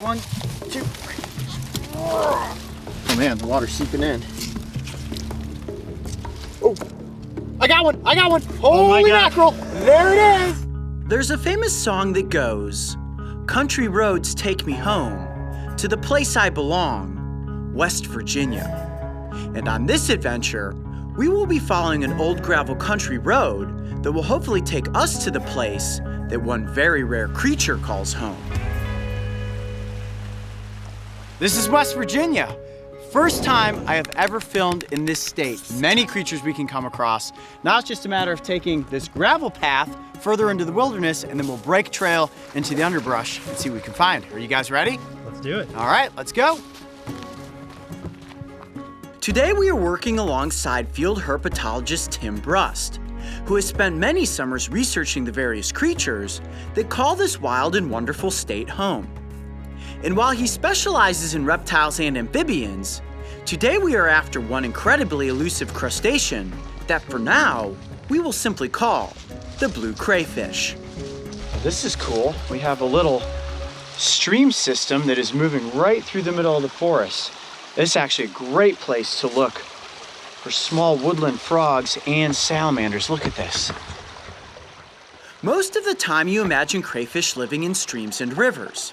1, 2. Oh man, the water's seeping in. Oh, I got one, I got one. Holy mackerel, there it is. There's a famous song that goes, "Country roads take me home to the place I belong, West Virginia." And on this adventure, we will be following an old gravel country road that will hopefully take us to the place that one very rare creature calls home. This is West Virginia. First time I have ever filmed in this state. Many creatures we can come across. Now it's just a matter of taking this gravel path further into the wilderness, and then we'll break trail into the underbrush and see what we can find. Are you guys ready? Let's do it. All right, let's go. Today we are working alongside field herpetologist Tim Brust, who has spent many summers researching the various creatures that call this wild and wonderful state home. And while he specializes in reptiles and amphibians, today we are after one incredibly elusive crustacean that for now, we will simply call the blue crayfish. This is cool. We have a little stream system that is moving right through the middle of the forest. This is actually a great place to look for small woodland frogs and salamanders. Look at this. Most of the time you imagine crayfish living in streams and rivers.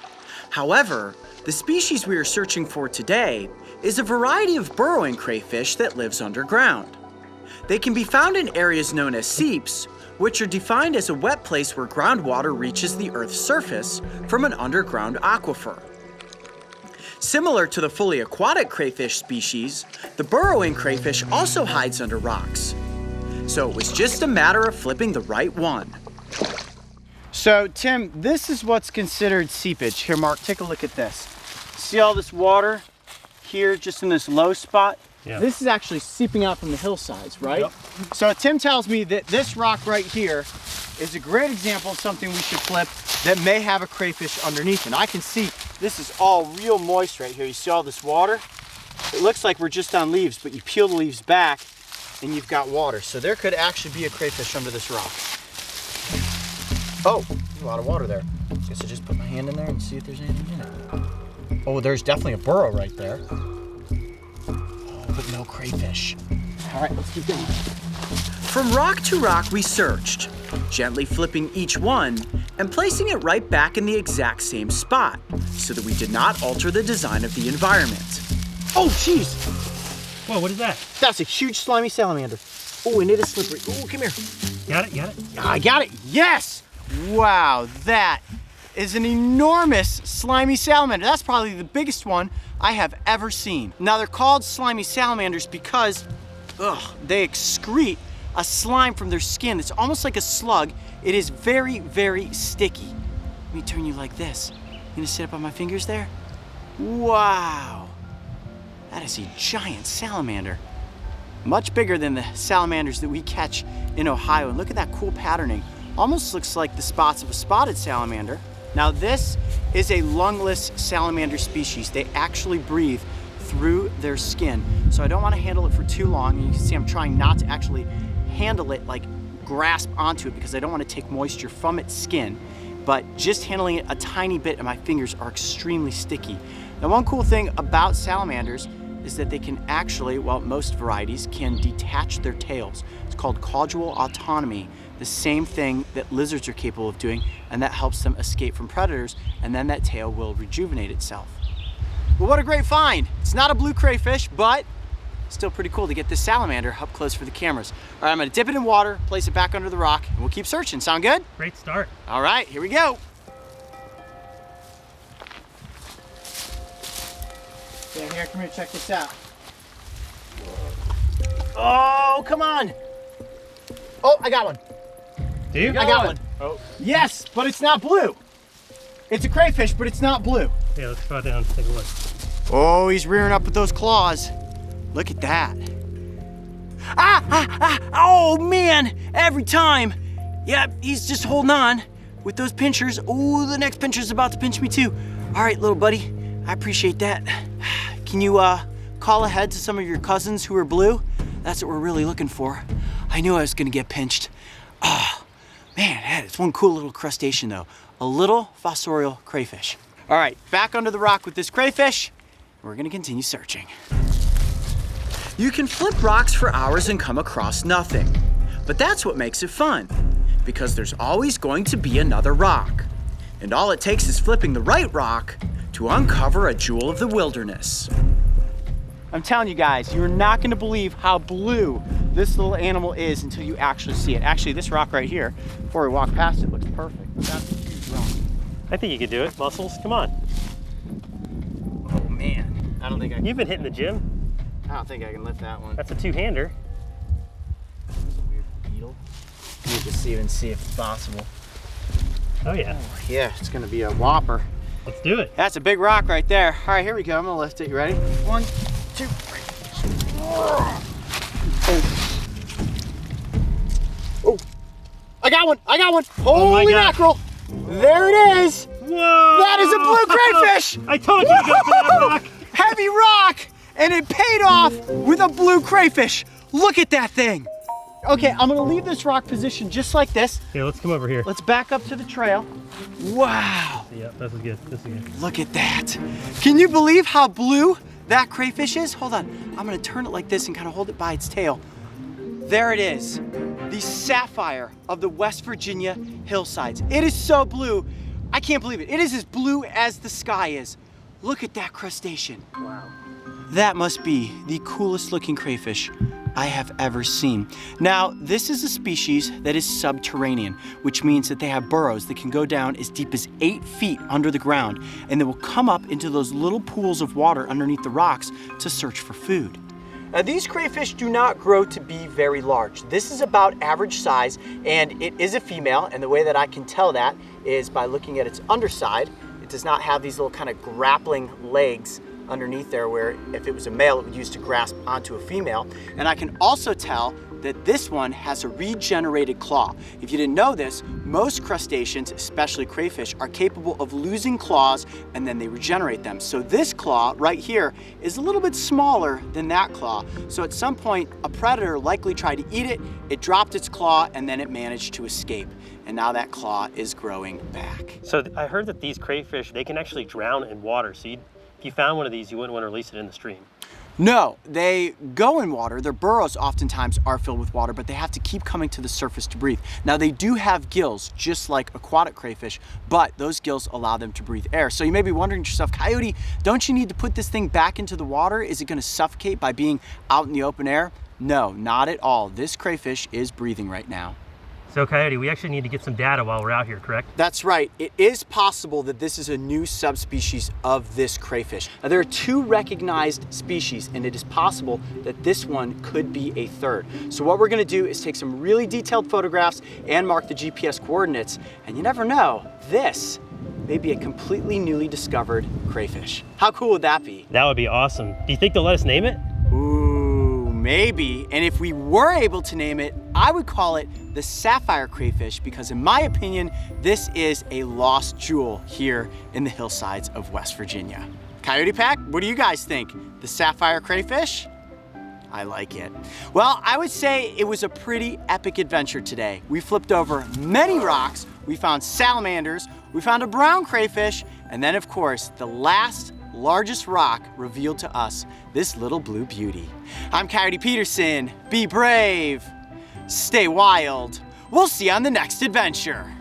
However, the species we are searching for today is a variety of burrowing crayfish that lives underground. They can be found in areas known as seeps, which are defined as a wet place where groundwater reaches the Earth's surface from an underground aquifer. Similar to the fully aquatic crayfish species, the burrowing crayfish also hides under rocks. So it was just a matter of flipping the right one. So, Tim, this is what's considered seepage. Here, Mark, take a look at this. See all this water here, just in this low spot? Yeah. This is actually seeping out from the hillsides, right? Yep. So Tim tells me that this rock right here is a great example of something we should flip that may have a crayfish underneath. And I can see this is all real moist right here. You see all this water? It looks like we're just on leaves, but you peel the leaves back and you've got water. So there could actually be a crayfish under this rock. Oh, there's a lot of water there. Guess I just put my hand in there and see if there's anything in it. Oh, there's definitely a burrow right there. Oh, but no crayfish. All right, let's keep going. From rock to rock we searched, gently flipping each one and placing it right back in the exact same spot so that we did not alter the design of the environment. Oh, jeez. Whoa, what is that? That's a huge slimy salamander. Oh, and it is slippery. Oh, come here. Got it, got it? I got it, yes! Wow, that is an enormous slimy salamander. That's probably the biggest one I have ever seen. Now they're called slimy salamanders because they excrete a slime from their skin. It's almost like a slug. It is very, very sticky. Let me turn you like this. You gonna sit up on my fingers there? Wow, that is a giant salamander. Much bigger than the salamanders that we catch in Ohio. And look at that cool patterning. Almost looks like the spots of a spotted salamander. Now this is a lungless salamander species. They actually breathe through their skin. So I don't want to handle it for too long. And you can see I'm trying not to actually handle it, like grasp onto it, because I don't want to take moisture from its skin. But just handling it a tiny bit and my fingers are extremely sticky. Now one cool thing about salamanders is that they can actually, well, most varieties can detach their tails. It's called caudal autonomy. The same thing that lizards are capable of doing, and that helps them escape from predators, and then that tail will rejuvenate itself. Well, what a great find. It's not a blue crayfish, but still pretty cool to get this salamander up close for the cameras. All right, I'm gonna dip it in water, place it back under the rock, and we'll keep searching. Sound good? Great start. All right, here we go. Yeah, here, come here, check this out. Oh, come on. Oh, I got one. Do you? I got one. Oh. Yes, but it's not blue. It's a crayfish, but it's not blue. Yeah, let's throw it down and take a look. Oh, he's rearing up with those claws. Look at that. Oh man, every time. Yep, he's just holding on with those pinchers. Oh, the next pincher's about to pinch me too. All right, little buddy, I appreciate that. Can you call ahead to some of your cousins who are blue? That's what we're really looking for. I knew I was gonna get pinched. Oh, man, it's one cool little crustacean though. A little fossorial crayfish. All right, back under the rock with this crayfish. We're gonna continue searching. You can flip rocks for hours and come across nothing. But that's what makes it fun, because there's always going to be another rock. And all it takes is flipping the right rock to uncover a jewel of the wilderness. I'm telling you guys, you're not gonna believe how blue this little animal is until you actually see it. Actually, this rock right here, before we walk past it, looks perfect. But that's a huge rock. I think you could do it. Muscles, come on. Oh man, I don't think I can. You've been hitting the gym. I don't think I can lift that one. That's a two-hander. That's a weird beetle. Let me just even see if it's possible. Oh yeah. Oh, yeah, it's gonna be a whopper. Let's do it. That's a big rock right there. All right, here we go. I'm gonna lift it. You ready? 1, 2, 3. Oh. Oh. I got one. I got one. Holy mackerel. There it is. Whoa! That is a blue crayfish. I told you to go for that rock. Heavy rock. And it paid off with a blue crayfish. Look at that thing. Okay, I'm gonna leave this rock position just like this. Here, let's come over here. Let's back up to the trail. Wow. Yeah, this is good. This is good. Look at that. Can you believe how blue that crayfish is? Hold on. I'm gonna turn it like this and kind of hold it by its tail. There it is. The sapphire of the West Virginia hillsides. It is so blue. I can't believe it. It is as blue as the sky is. Look at that crustacean. Wow. That must be the coolest looking crayfish I have ever seen. Now, this is a species that is subterranean, which means that they have burrows that can go down as deep as 8 feet under the ground, and they will come up into those little pools of water underneath the rocks to search for food. Now, these crayfish do not grow to be very large. This is about average size, and it is a female, and the way that I can tell that is by looking at its underside. It does not have these little kind of grappling legs underneath there where if it was a male it would use to grasp onto a female. And I can also tell that this one has a regenerated claw. If you didn't know this, most crustaceans, especially crayfish, are capable of losing claws and then they regenerate them. So this claw right here is a little bit smaller than that claw. So at some point a predator likely tried to eat it, it dropped its claw, and then it managed to escape. And now that claw is growing back. So I heard that these crayfish, they can actually drown in water. So if you found one of these, you wouldn't want to release it in the stream. No, they go in water. Their burrows oftentimes are filled with water, but they have to keep coming to the surface to breathe. Now, they do have gills, just like aquatic crayfish, but those gills allow them to breathe air. So you may be wondering to yourself, Coyote, don't you need to put this thing back into the water? Is it going to suffocate by being out in the open air? No, not at all. This crayfish is breathing right now. So Coyote, we actually need to get some data while we're out here, correct? That's right. It is possible that this is a new subspecies of this crayfish. Now, there are 2 recognized species, and it is possible that this one could be a third. So what we're gonna do is take some really detailed photographs and mark the GPS coordinates, and you never know, this may be a completely newly discovered crayfish. How cool would that be? That would be awesome. Do you think they'll let us name it? Ooh, maybe. And if we were able to name it, I would call it the sapphire crayfish, because in my opinion, this is a lost jewel here in the hillsides of West Virginia. Coyote Pack, what do you guys think? The sapphire crayfish? I like it. Well, I would say it was a pretty epic adventure today. We flipped over many rocks, we found salamanders, we found a brown crayfish, and then of course, the last largest rock revealed to us this little blue beauty. I'm Coyote Peterson. Be brave. Stay wild. We'll see you on the next adventure.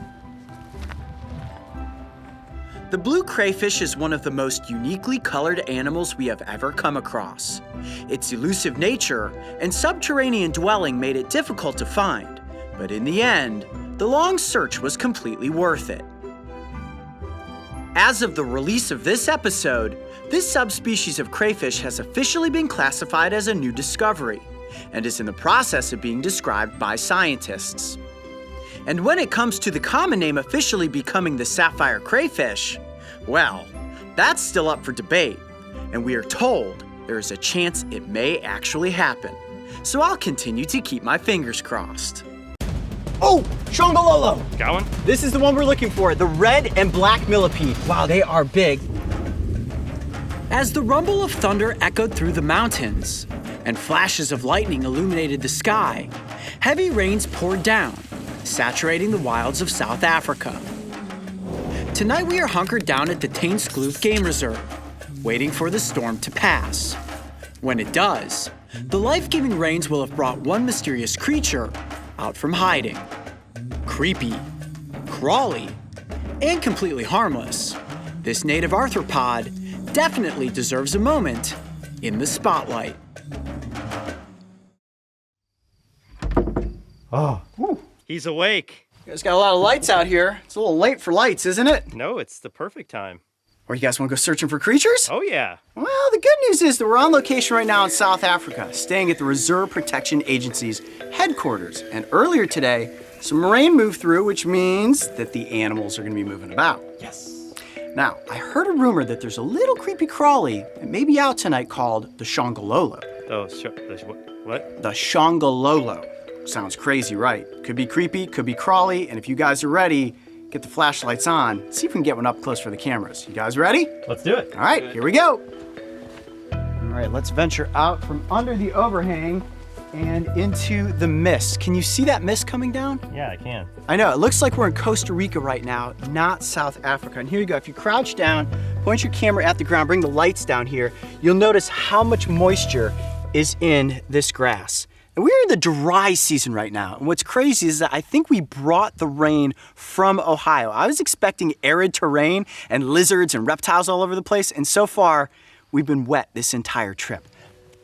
The blue crayfish is one of the most uniquely colored animals we have ever come across. Its elusive nature and subterranean dwelling made it difficult to find, but in the end, the long search was completely worth it. As of the release of this episode, this subspecies of crayfish has officially been classified as a new discovery and is in the process of being described by scientists. And when it comes to the common name officially becoming the sapphire crayfish, well, that's still up for debate, and we are told there is a chance it may actually happen. So I'll continue to keep my fingers crossed. Oh, SHONGOLOLO. Got one? This is the one we're looking for, the red and black millipede. Wow, they are big. As the rumble of thunder echoed through the mountains and flashes of lightning illuminated the sky, heavy rains poured down, saturating the wilds of South Africa. Tonight we are hunkered down at the Tainskloof Game Reserve, waiting for the storm to pass. When it does, the life-giving rains will have brought one mysterious creature out from hiding. Creepy, crawly, and completely harmless, this native arthropod definitely deserves a moment in the spotlight. Oh, He's awake. you guys got a lot of lights out here. It's a little late for lights, isn't it? No, it's the perfect time. Or you guys want to go searching for creatures? Oh, yeah. Well, the good news is that we're on location right now in South Africa, staying at the Reserve Protection Agency's headquarters. And earlier today, some rain moved through, which means that the animals are going to be moving about. Yes. Now, I heard a rumor that there's a little creepy crawly that may be out tonight called the SHONGOLOLO. Oh, what? The SHONGOLOLO. Sounds crazy, right? Could be creepy, could be crawly, and if you guys are ready, get the flashlights on. See if we can get one up close for the cameras. You guys ready? Let's do it. All right, here we go. All right, let's venture out from under the overhang and into the mist. Can you see that mist coming down? Yeah, I can. I know, it looks like we're in Costa Rica right now, not South Africa. And here you go, if you crouch down, point your camera at the ground, bring the lights down here, you'll notice how much moisture is in this grass. And we're in the dry season right now. And what's crazy is that I think we brought the rain from Ohio. I was expecting arid terrain and lizards and reptiles all over the place. And so far, we've been wet this entire trip.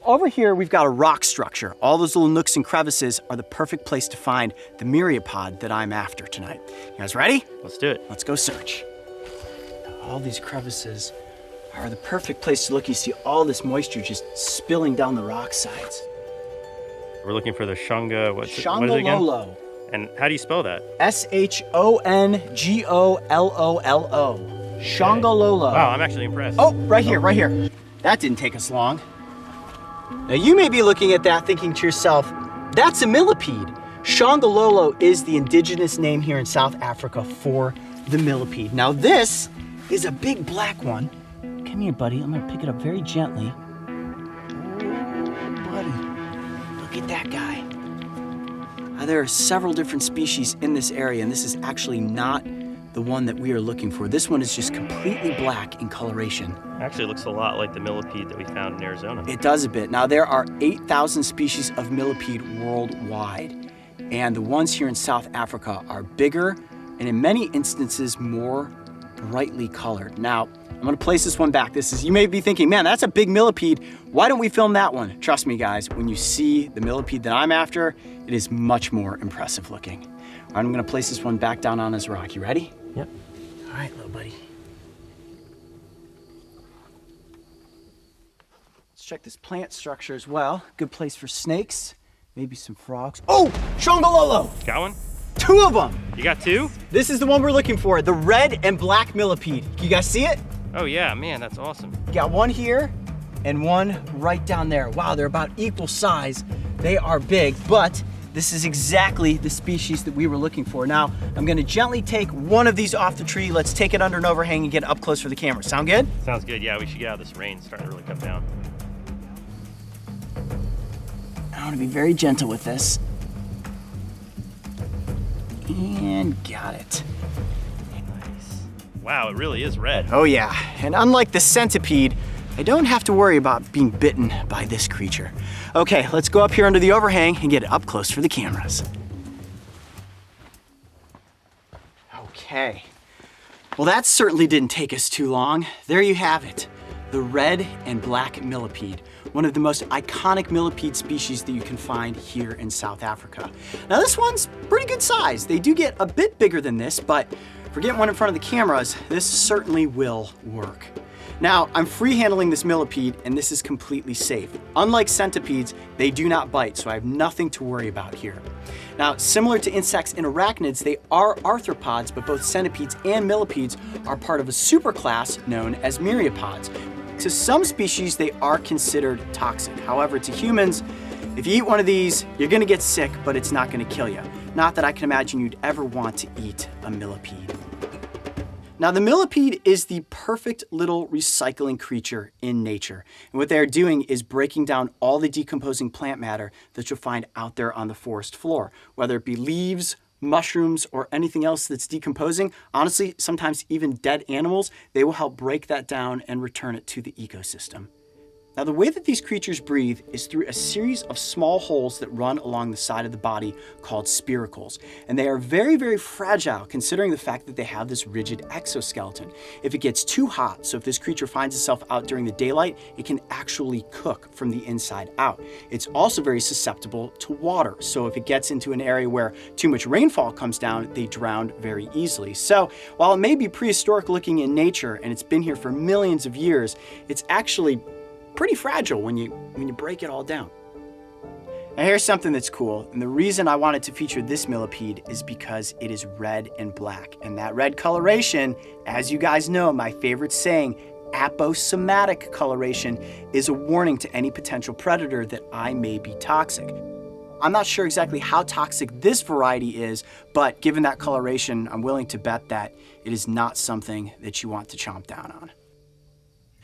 Over here, we've got a rock structure. All those little nooks and crevices are the perfect place to find the myriapod that I'm after tonight. You guys ready? Let's do it. Let's go search. All these crevices are the perfect place to look. You see all this moisture just spilling down the rock sides. We're looking for the Shonga. What is it again? SHONGOLOLO. And how do you spell that? SHONGOLOLO. SHONGOLOLO. Wow, I'm actually impressed. Oh, right here, right here. That didn't take us long. Now you may be looking at that thinking to yourself, that's a millipede. SHONGOLOLO is the indigenous name here in South Africa for the millipede. Now this is a big black one. Come here, buddy. I'm gonna pick it up very gently. Oh, buddy. Look at that guy. There are several different species in this area, and this is actually not the one that we are looking for. This one is just completely black in coloration. Actually, it looks a lot like the millipede that we found in Arizona. It does a bit. Now, there are 8,000 species of millipede worldwide, and the ones here in South Africa are bigger and in many instances more brightly colored. Now, I'm gonna place this one back. You may be thinking, man, that's a big millipede. Why don't we film that one? Trust me, guys, when you see the millipede that I'm after, it is much more impressive looking. All right, I'm gonna place this one back down on his rock. You ready? Yep. All right, little buddy. Let's check this plant structure as well. Good place for snakes, maybe some frogs. Oh, SHONGOLOLO! Got one? 2 of them. You got 2? This is the one we're looking for, the red and black millipede. Can you guys see it? Oh yeah, man, that's awesome. Got one here and one right down there. Wow, they're about equal size. They are big, but this is exactly the species that we were looking for. Now, I'm gonna gently take one of these off the tree. Let's take it under an overhang and get up close for the camera. Sound good? Sounds good. Yeah, we should get out of this rain. It's starting to really come down. I wanna be very gentle with this. And got it. Wow, it really is red. Oh yeah, and unlike the centipede, I don't have to worry about being bitten by this creature. Okay, let's go up here under the overhang and get it up close for the cameras. Okay, well that certainly didn't take us too long. There you have it, the red and black millipede, one of the most iconic millipede species that you can find here in South Africa. Now this one's pretty good size. They do get a bit bigger than this, but for getting one in front of the cameras, this certainly will work. Now, I'm free handling this millipede and this is completely safe. Unlike centipedes, they do not bite, so I have nothing to worry about here. Now, similar to insects and arachnids, they are arthropods, but both centipedes and millipedes are part of a superclass known as myriapods. To some species, they are considered toxic. However, to humans, if you eat one of these, you're gonna get sick, but it's not gonna kill you. Not that I can imagine you'd ever want to eat a millipede. Now, the millipede is the perfect little recycling creature in nature. And what they're doing is breaking down all the decomposing plant matter that you'll find out there on the forest floor, whether it be leaves, mushrooms or anything else that's decomposing, honestly, sometimes even dead animals, they will help break that down and return it to the ecosystem. Now, the way that these creatures breathe is through a series of small holes that run along the side of the body called spiracles. And they are very, very fragile considering the fact that they have this rigid exoskeleton. If it gets too hot, so if this creature finds itself out during the daylight, it can actually cook from the inside out. It's also very susceptible to water. So if it gets into an area where too much rainfall comes down, they drown very easily. So while it may be prehistoric looking in nature and it's been here for millions of years, it's actually pretty fragile when you break it all down. Now here's something that's cool, and the reason I wanted to feature this millipede is because it is red and black, and that red coloration, as you guys know, my favorite saying, aposematic coloration, is a warning to any potential predator that I may be toxic. I'm not sure exactly how toxic this variety is, but given that coloration, I'm willing to bet that it is not something that you want to chomp down on.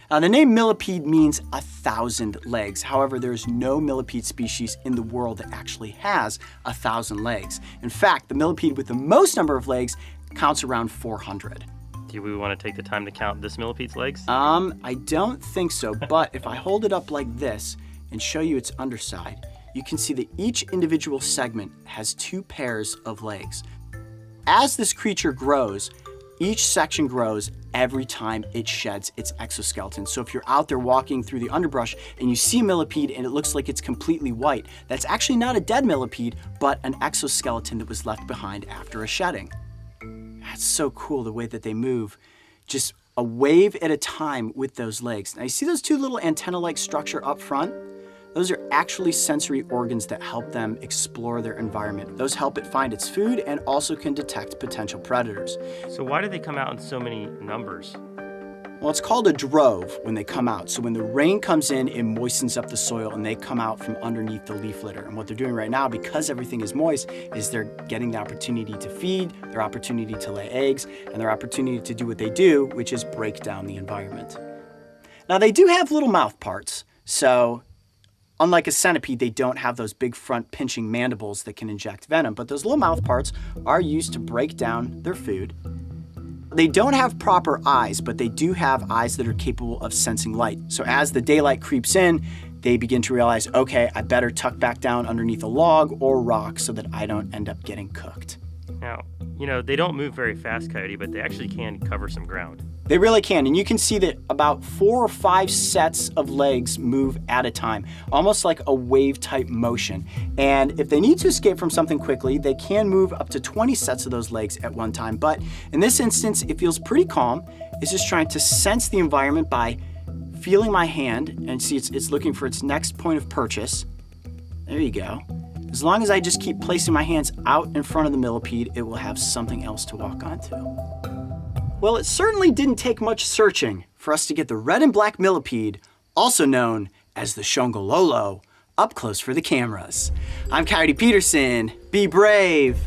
Now, the name millipede means 1,000 legs. However, there's no millipede species in the world that actually has 1,000 legs. In fact, the millipede with the most number of legs counts around 400. Do we want to take the time to count this millipede's legs? I don't think so, but if I hold it up like this and show you its underside, you can see that each individual segment has 2 pairs of legs. As this creature grows, each section grows every time it sheds its exoskeleton. So if you're out there walking through the underbrush and you see a millipede and it looks like it's completely white, that's actually not a dead millipede, but an exoskeleton that was left behind after a shedding. That's so cool the way that they move, just a wave at a time with those legs. Now you see those 2 little antenna-like structure up front? Those are actually sensory organs that help them explore their environment. Those help it find its food and also can detect potential predators. So why do they come out in so many numbers? Well, it's called a drove when they come out. So when the rain comes in, it moistens up the soil and they come out from underneath the leaf litter. And what they're doing right now, because everything is moist, is they're getting the opportunity to feed, their opportunity to lay eggs, and their opportunity to do what they do, which is break down the environment. Now, they do have little mouth parts, so unlike a centipede, they don't have those big front pinching mandibles that can inject venom, but those little mouth parts are used to break down their food. They don't have proper eyes, but they do have eyes that are capable of sensing light. So as the daylight creeps in, they begin to realize, okay, I better tuck back down underneath a log or rock so that I don't end up getting cooked. Now, they don't move very fast, Coyote, but they actually can cover some ground. They really can, and you can see that about 4 or 5 sets of legs move at a time, almost like a wave-type motion. And if they need to escape from something quickly, they can move up to 20 sets of those legs at one time. But in this instance, it feels pretty calm. It's just trying to sense the environment by feeling my hand, and see it's looking for its next point of purchase. There you go. As long as I just keep placing my hands out in front of the millipede, it will have something else to walk onto. Well, it certainly didn't take much searching for us to get the red and black millipede, also known as the SHONGOLOLO, up close for the cameras. I'm Coyote Peterson. Be brave.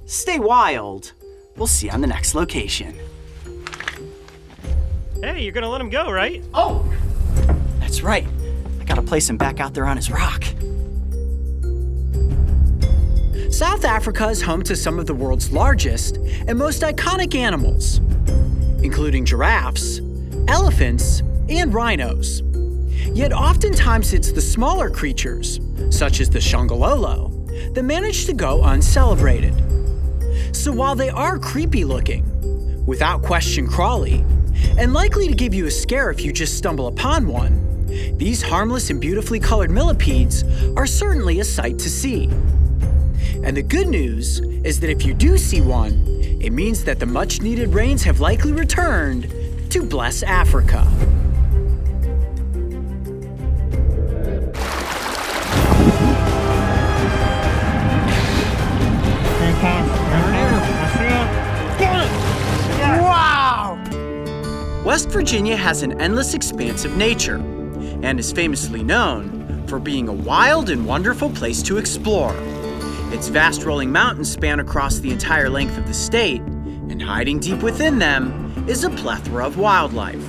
Stay wild. We'll see you on the next location. Hey, you're gonna let him go, right? Oh, that's right. I gotta place him back out there on his rock. South Africa is home to some of the world's largest and most iconic animals, including giraffes, elephants, and rhinos. Yet oftentimes it's the smaller creatures, such as the SHONGOLOLO, that manage to go uncelebrated. So while they are creepy looking, without question crawly, and likely to give you a scare if you just stumble upon one, these harmless and beautifully colored millipedes are certainly a sight to see. And the good news is that if you do see one, it means that the much-needed rains have likely returned to bless Africa. Wow! West Virginia has an endless expanse of nature and is famously known for being a wild and wonderful place to explore. Its vast rolling mountains span across the entire length of the state, and hiding deep within them is a plethora of wildlife.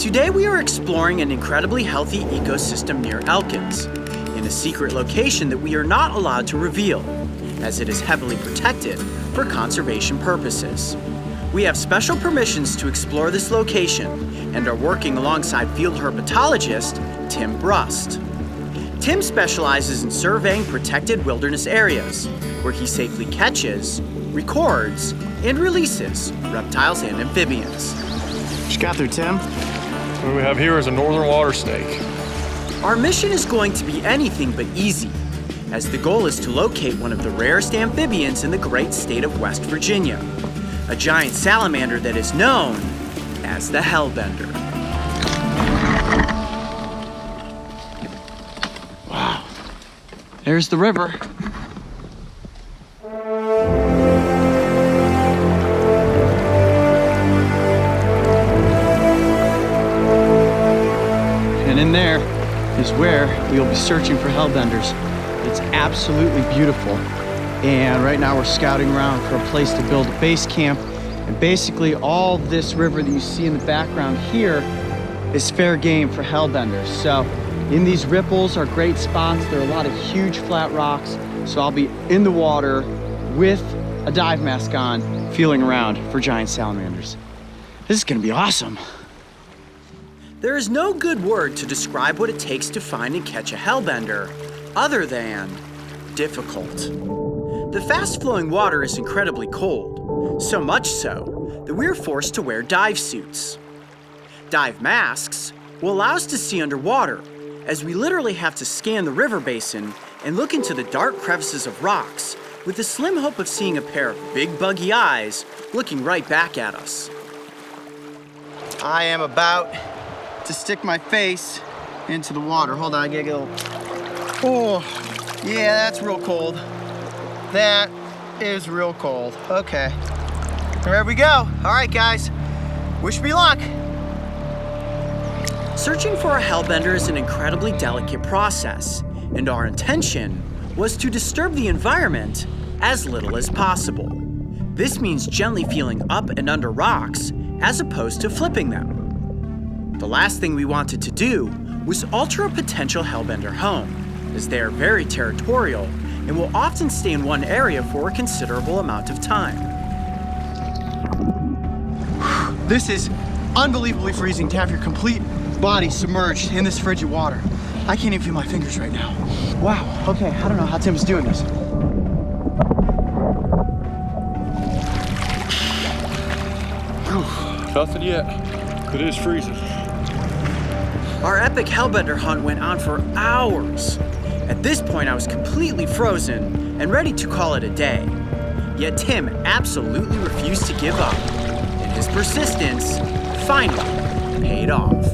Today we are exploring an incredibly healthy ecosystem near Elkins, in a secret location that we are not allowed to reveal, as it is heavily protected for conservation purposes. We have special permissions to explore this location and are working alongside field herpetologist Tim Brust. Tim specializes in surveying protected wilderness areas, where he safely catches, records, and releases reptiles and amphibians. What you got there, Tim? What we have here is a northern water snake. Our mission is going to be anything but easy, as the goal is to locate one of the rarest amphibians in the great state of West Virginia, a giant salamander that is known as the Hellbender. Wow. There's the river. And in there is where we'll be searching for Hellbenders. It's absolutely beautiful. And right now we're scouting around for a place to build a base camp. And basically all this river that you see in the background here is fair game for Hellbenders. So in these ripples are great spots. There are a lot of huge flat rocks. So I'll be in the water with a dive mask on, feeling around for giant salamanders. This is gonna be awesome. There is no good word to describe what it takes to find and catch a Hellbender other than difficult. The fast-flowing water is incredibly cold, so much so that we're forced to wear dive suits. Dive masks will allow us to see underwater, as we literally have to scan the river basin and look into the dark crevices of rocks with the slim hope of seeing a pair of big buggy eyes looking right back at us. I am about to stick my face into the water. Hold on, I gotta get a little. Oh, yeah, that's real cold. That is real cold. Okay, there we go. All right, guys, wish me luck. Searching for a Hellbender is an incredibly delicate process, and our intention was to disturb the environment as little as possible. This means gently feeling up and under rocks as opposed to flipping them. The last thing we wanted to do was alter a potential Hellbender home, as they are very territorial and will often stay in one area for a considerable amount of time. This is unbelievably freezing to have your complete body submerged in this frigid water. I can't even feel my fingers right now. Wow, okay, I don't know how Tim's doing this. Nothing yet. It is freezing. Our epic Hellbender hunt went on for hours. At this point, I was completely frozen and ready to call it a day. Yet Tim absolutely refused to give up, and his persistence finally paid off.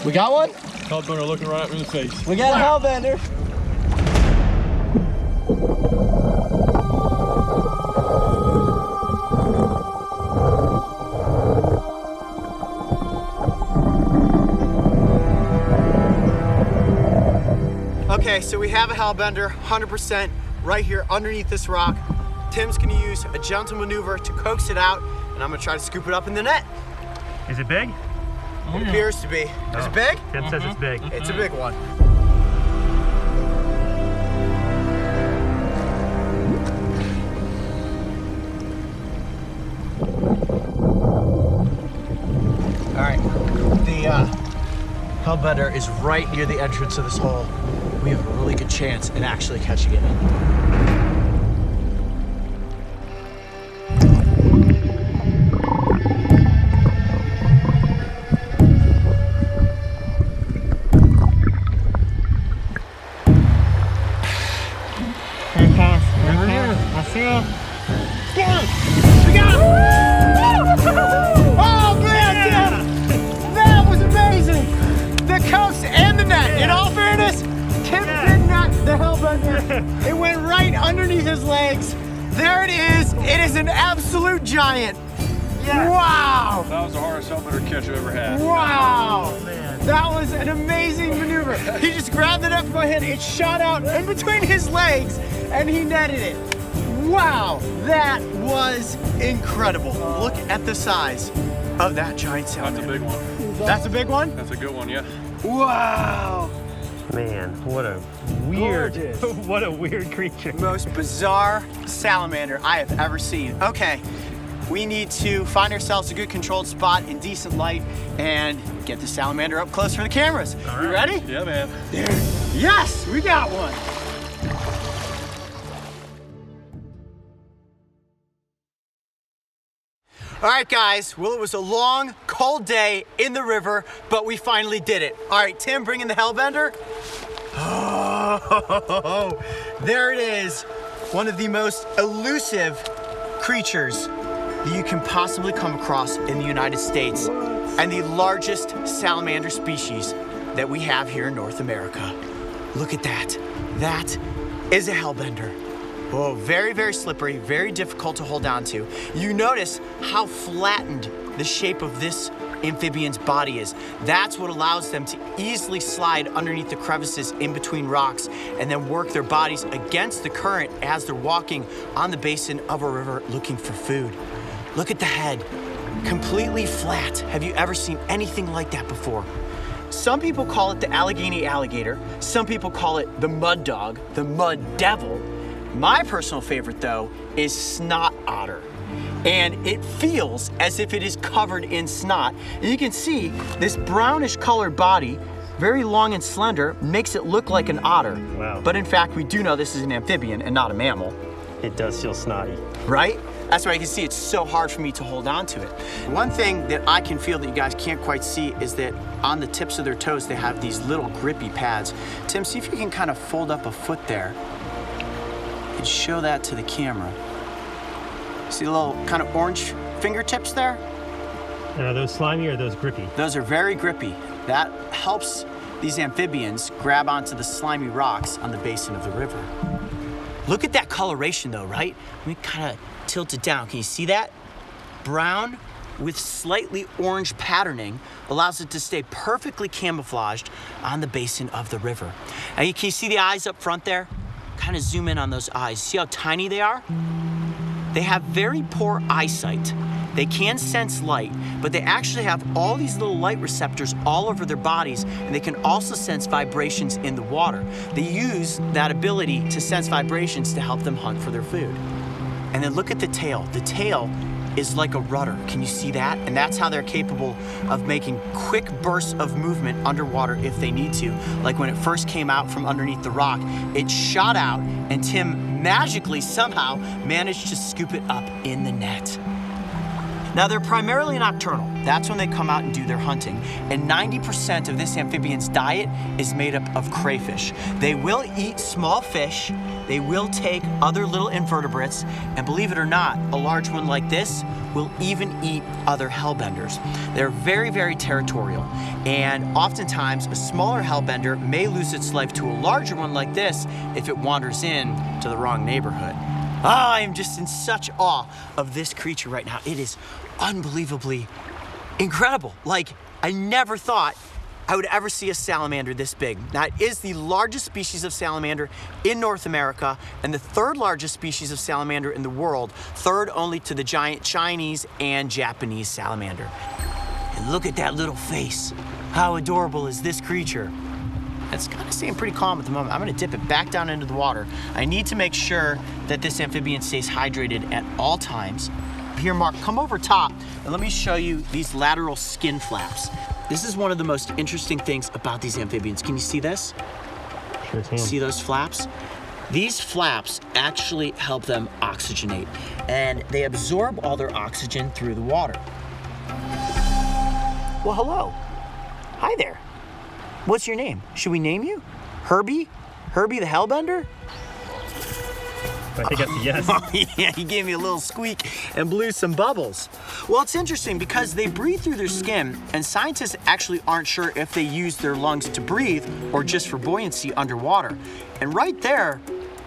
We got one? Hellbender looking right at me in the face. We got a Hellbender. Okay, so we have a Hellbender, 100% right here underneath this rock. Tim's gonna use a gentle maneuver to coax it out, and I'm gonna try to scoop it up in the net. Is it big? It appears to be. Is it big? Tim says it's big. It's a big one. All right, the Hellbender is right near the entrance of this hole. We have a really good chance at actually catching it. I see him. We got him! Oh man, Tim! That was amazing! The coast and the net. In all fairness, Tim did not the Hellbender. It went right underneath his legs. There it is. It is an absolute giant. Yes. Wow! That was the hardest Hellbender catch I've ever had. Wow! Oh, man. That was an amazing maneuver. He just grabbed it up from my hand. It shot out in between his legs, and he netted it. Wow, that was incredible. Look at the size of that giant salmon. That's a big one. That's a big one? That's a good one, yeah. Wow. Man, what a weird, Gorgeous. what a weird creature. Most bizarre salamander I have ever seen. Okay, we need to find ourselves a good controlled spot in decent light and get the salamander up close for the cameras. All You right. ready? Yeah, man. Yes, we got one. All right, guys, well, it was a long, cold day in the river, but we finally did it. All right, Tim, bring in the hellbender. Oh, there it is. One of the most elusive creatures that you can possibly come across in the United States, and the largest salamander species that we have here in North America. Look at that. That is a hellbender. Oh, very, very slippery, very difficult to hold on to. You notice how flattened the shape of this amphibian's body is. That's what allows them to easily slide underneath the crevices in between rocks and then work their bodies against the current as they're walking on the basin of a river looking for food. Look at the head, completely flat. Have you ever seen anything like that before? Some people call it the Allegheny alligator. Some people call it the mud dog, the mud devil. My personal favorite, though, is snot otter. And it feels as if it is covered in snot. And you can see this brownish colored body, very long and slender, makes it look like an otter. Wow. But in fact, we do know this is an amphibian and not a mammal, It does feel snotty. right? That's why you can see it's so hard for me to hold on to it. One thing that I can feel that you guys can't quite see is that on the tips of their toes, they have these little grippy pads. Tim, see if you can kind of fold up a foot there and show that to the camera. See the little kind of orange fingertips there? And are those slimy or are those grippy? Those are very grippy. That helps these amphibians grab onto the slimy rocks on the basin of the river. Look at that coloration though, right? Let me kind of tilt it down. Can you see that? Brown with slightly orange patterning allows it to stay perfectly camouflaged on the basin of the river. Now, can you see the eyes up front there? Kind of zoom in on those eyes. See how tiny they are? They have very poor eyesight. They can sense light, but they actually have all these little light receptors all over their bodies, and they can also sense vibrations in the water. They use that ability to sense vibrations to help them hunt for their food. And then look at the tail. The tail is like a rudder. Can you see that? And that's how they're capable of making quick bursts of movement underwater if they need to. Like when it first came out from underneath the rock, it shot out, and Tim magically somehow managed to scoop it up in the net. Now, they're primarily nocturnal. That's when they come out and do their hunting. And 90% of this amphibian's diet is made up of crayfish. They will eat small fish. They will take other little invertebrates. And believe it or not, a large one like this will even eat other hellbenders. They're very, very territorial. And oftentimes, a smaller hellbender may lose its life to a larger one like this if it wanders in to the wrong neighborhood. I am just in such awe of this creature right now. It is unbelievably incredible. Like, I never thought I would ever see a salamander this big. Now, it is the largest species of salamander in North America and the third largest species of salamander in the world, third only to the giant Chinese and Japanese salamander. And look at that little face. How adorable is this creature? It's kind of staying pretty calm at the moment. I'm gonna dip it back down into the water. I need to make sure that this amphibian stays hydrated at all times. Here, Mark, come over top and let me show you these lateral skin flaps. This is one of the most interesting things about these amphibians. Can you see this? Sure can. See those flaps? These flaps actually help them oxygenate, and they absorb all their oxygen through the water. Well, hello. Hi there. What's your name? Should we name you? Herbie? Herbie the Hellbender? I think that's a yes. Yeah, he gave me a little squeak and blew some bubbles. Well, it's interesting because they breathe through their skin, and scientists actually aren't sure if they use their lungs to breathe or just for buoyancy underwater. And right there,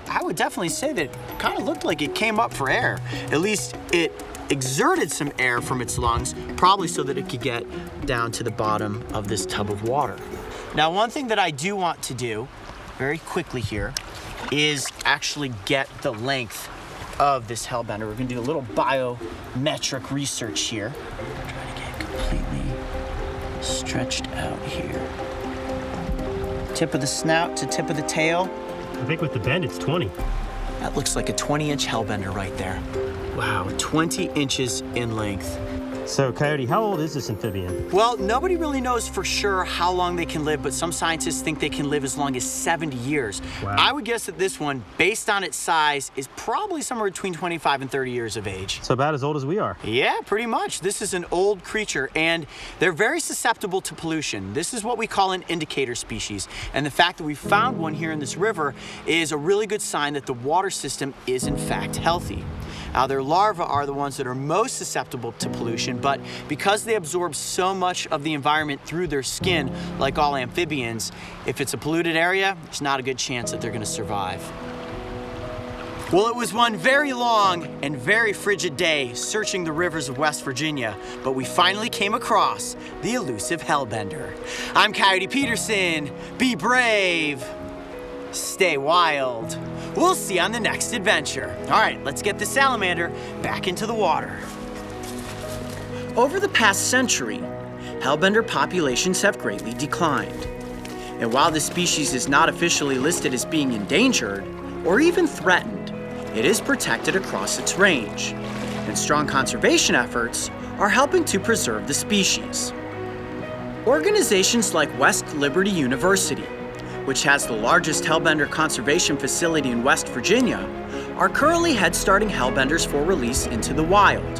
I would definitely say that it kind of looked like it came up for air. At least it exerted some air from its lungs, probably so that it could get down to the bottom of this tub of water. Now, one thing that I do want to do very quickly here is actually get the length of this hellbender. We're gonna do a little biometric research here. Try to get completely stretched out here. tip of the snout to tip of the tail. I think with the bend, it's 20. That looks like a 20-inch hellbender right there. Wow, 20 inches in length. So, Coyote, how old is this amphibian? Well, nobody really knows for sure how long they can live, but some scientists think they can live as long as 70 years. Wow. I would guess that this one, based on its size, is probably somewhere between 25 and 30 years of age. So about as old as we are. Yeah, pretty much. This is an old creature, and they're very susceptible to pollution. This is what we call an indicator species, and the fact that we found one here in this river is a really good sign that the water system is in fact healthy. Their larvae are the ones that are most susceptible to pollution, but because they absorb so much of the environment through their skin, like all amphibians, if it's a polluted area, there's not a good chance that they're gonna survive. Well, it was one very long and very frigid day searching the rivers of West Virginia, but we finally came across the elusive hellbender. I'm Coyote Peterson. Be brave. Stay wild. We'll see you on the next adventure. All right, let's get the salamander back into the water. Over the past century, hellbender populations have greatly declined. And while the species is not officially listed as being endangered or even threatened, it is protected across its range. And strong conservation efforts are helping to preserve the species. Organizations like West Liberty University, which has the largest hellbender conservation facility in West Virginia, are currently head-starting hellbenders for release into the wild,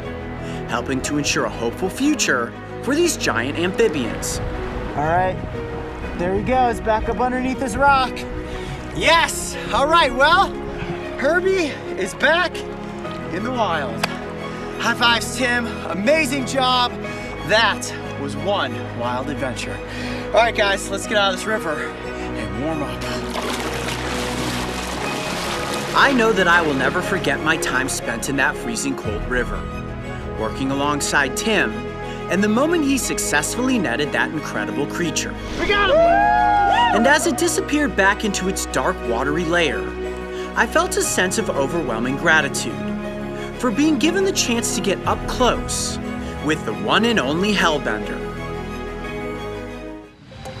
helping to ensure a hopeful future for these giant amphibians. All right, there he goes, back up underneath this rock. Yes, all right, well, Herbie is back in the wild. High fives, Tim, amazing job. That was one wild adventure. All right, guys, let's get out of this river and warm up. I know that I will never forget my time spent in that freezing cold river, working alongside Tim, and the moment he successfully netted that incredible creature. We got him! And as it disappeared back into its dark, watery lair, I felt a sense of overwhelming gratitude for being given the chance to get up close with the one and only hellbender.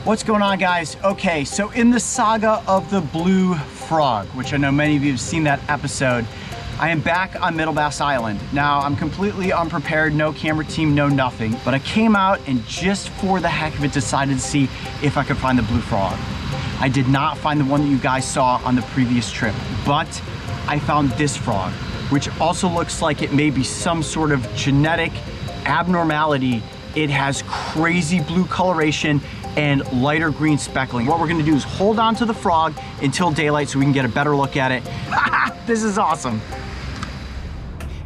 What's going on, guys? Okay, so in the saga of the blue frog, which I know many of you have seen that episode, I am back on Middle Bass Island. Now, I'm completely unprepared, no camera team, no nothing, but I came out and just for the heck of it decided to see if I could find the blue frog. I did not find the one that you guys saw on the previous trip, but I found this frog, which also looks like it may be some sort of genetic abnormality. It has crazy blue coloration and lighter green speckling. What we're gonna do is hold on to the frog until daylight so we can get a better look at it. This is awesome.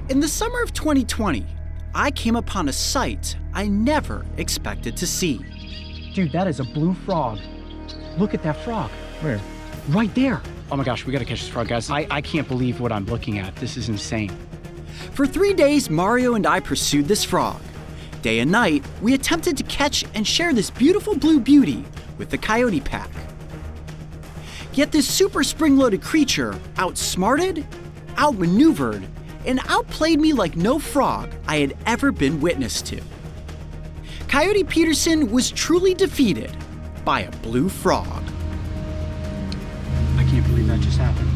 In the summer of 2020, I came upon a sight I never expected to see. Dude, that is a blue frog. Look at that frog. Where? Right there. Oh my gosh, we gotta catch this frog, guys. I can't believe what I'm looking at. This is insane. For 3 days, Mario and I pursued this frog. Day and night, we attempted to catch and share this beautiful blue beauty with the Coyote pack. Yet this super spring-loaded creature outsmarted, outmaneuvered, and outplayed me like no frog I had ever been witness to. Coyote Peterson was truly defeated by a blue frog. I can't believe that just happened.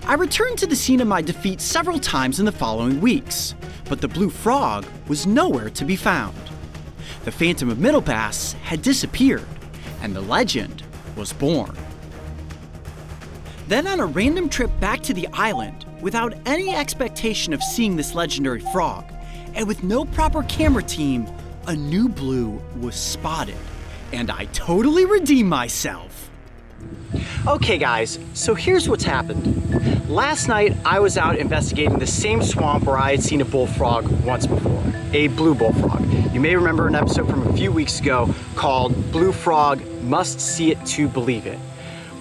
I returned to the scene of my defeat several times in the following weeks, but the blue frog was nowhere to be found. The Phantom of Middle Bass had disappeared, and the legend was born. Then on a random trip back to the island, without any expectation of seeing this legendary frog, and with no proper camera team, a new blue was spotted, and I totally redeemed myself. Okay guys, so here's what's happened. Last night, I was out investigating the same swamp where I had seen a bullfrog once before, a blue bullfrog. You may remember an episode from a few weeks ago called Blue Frog Must See It to Believe It.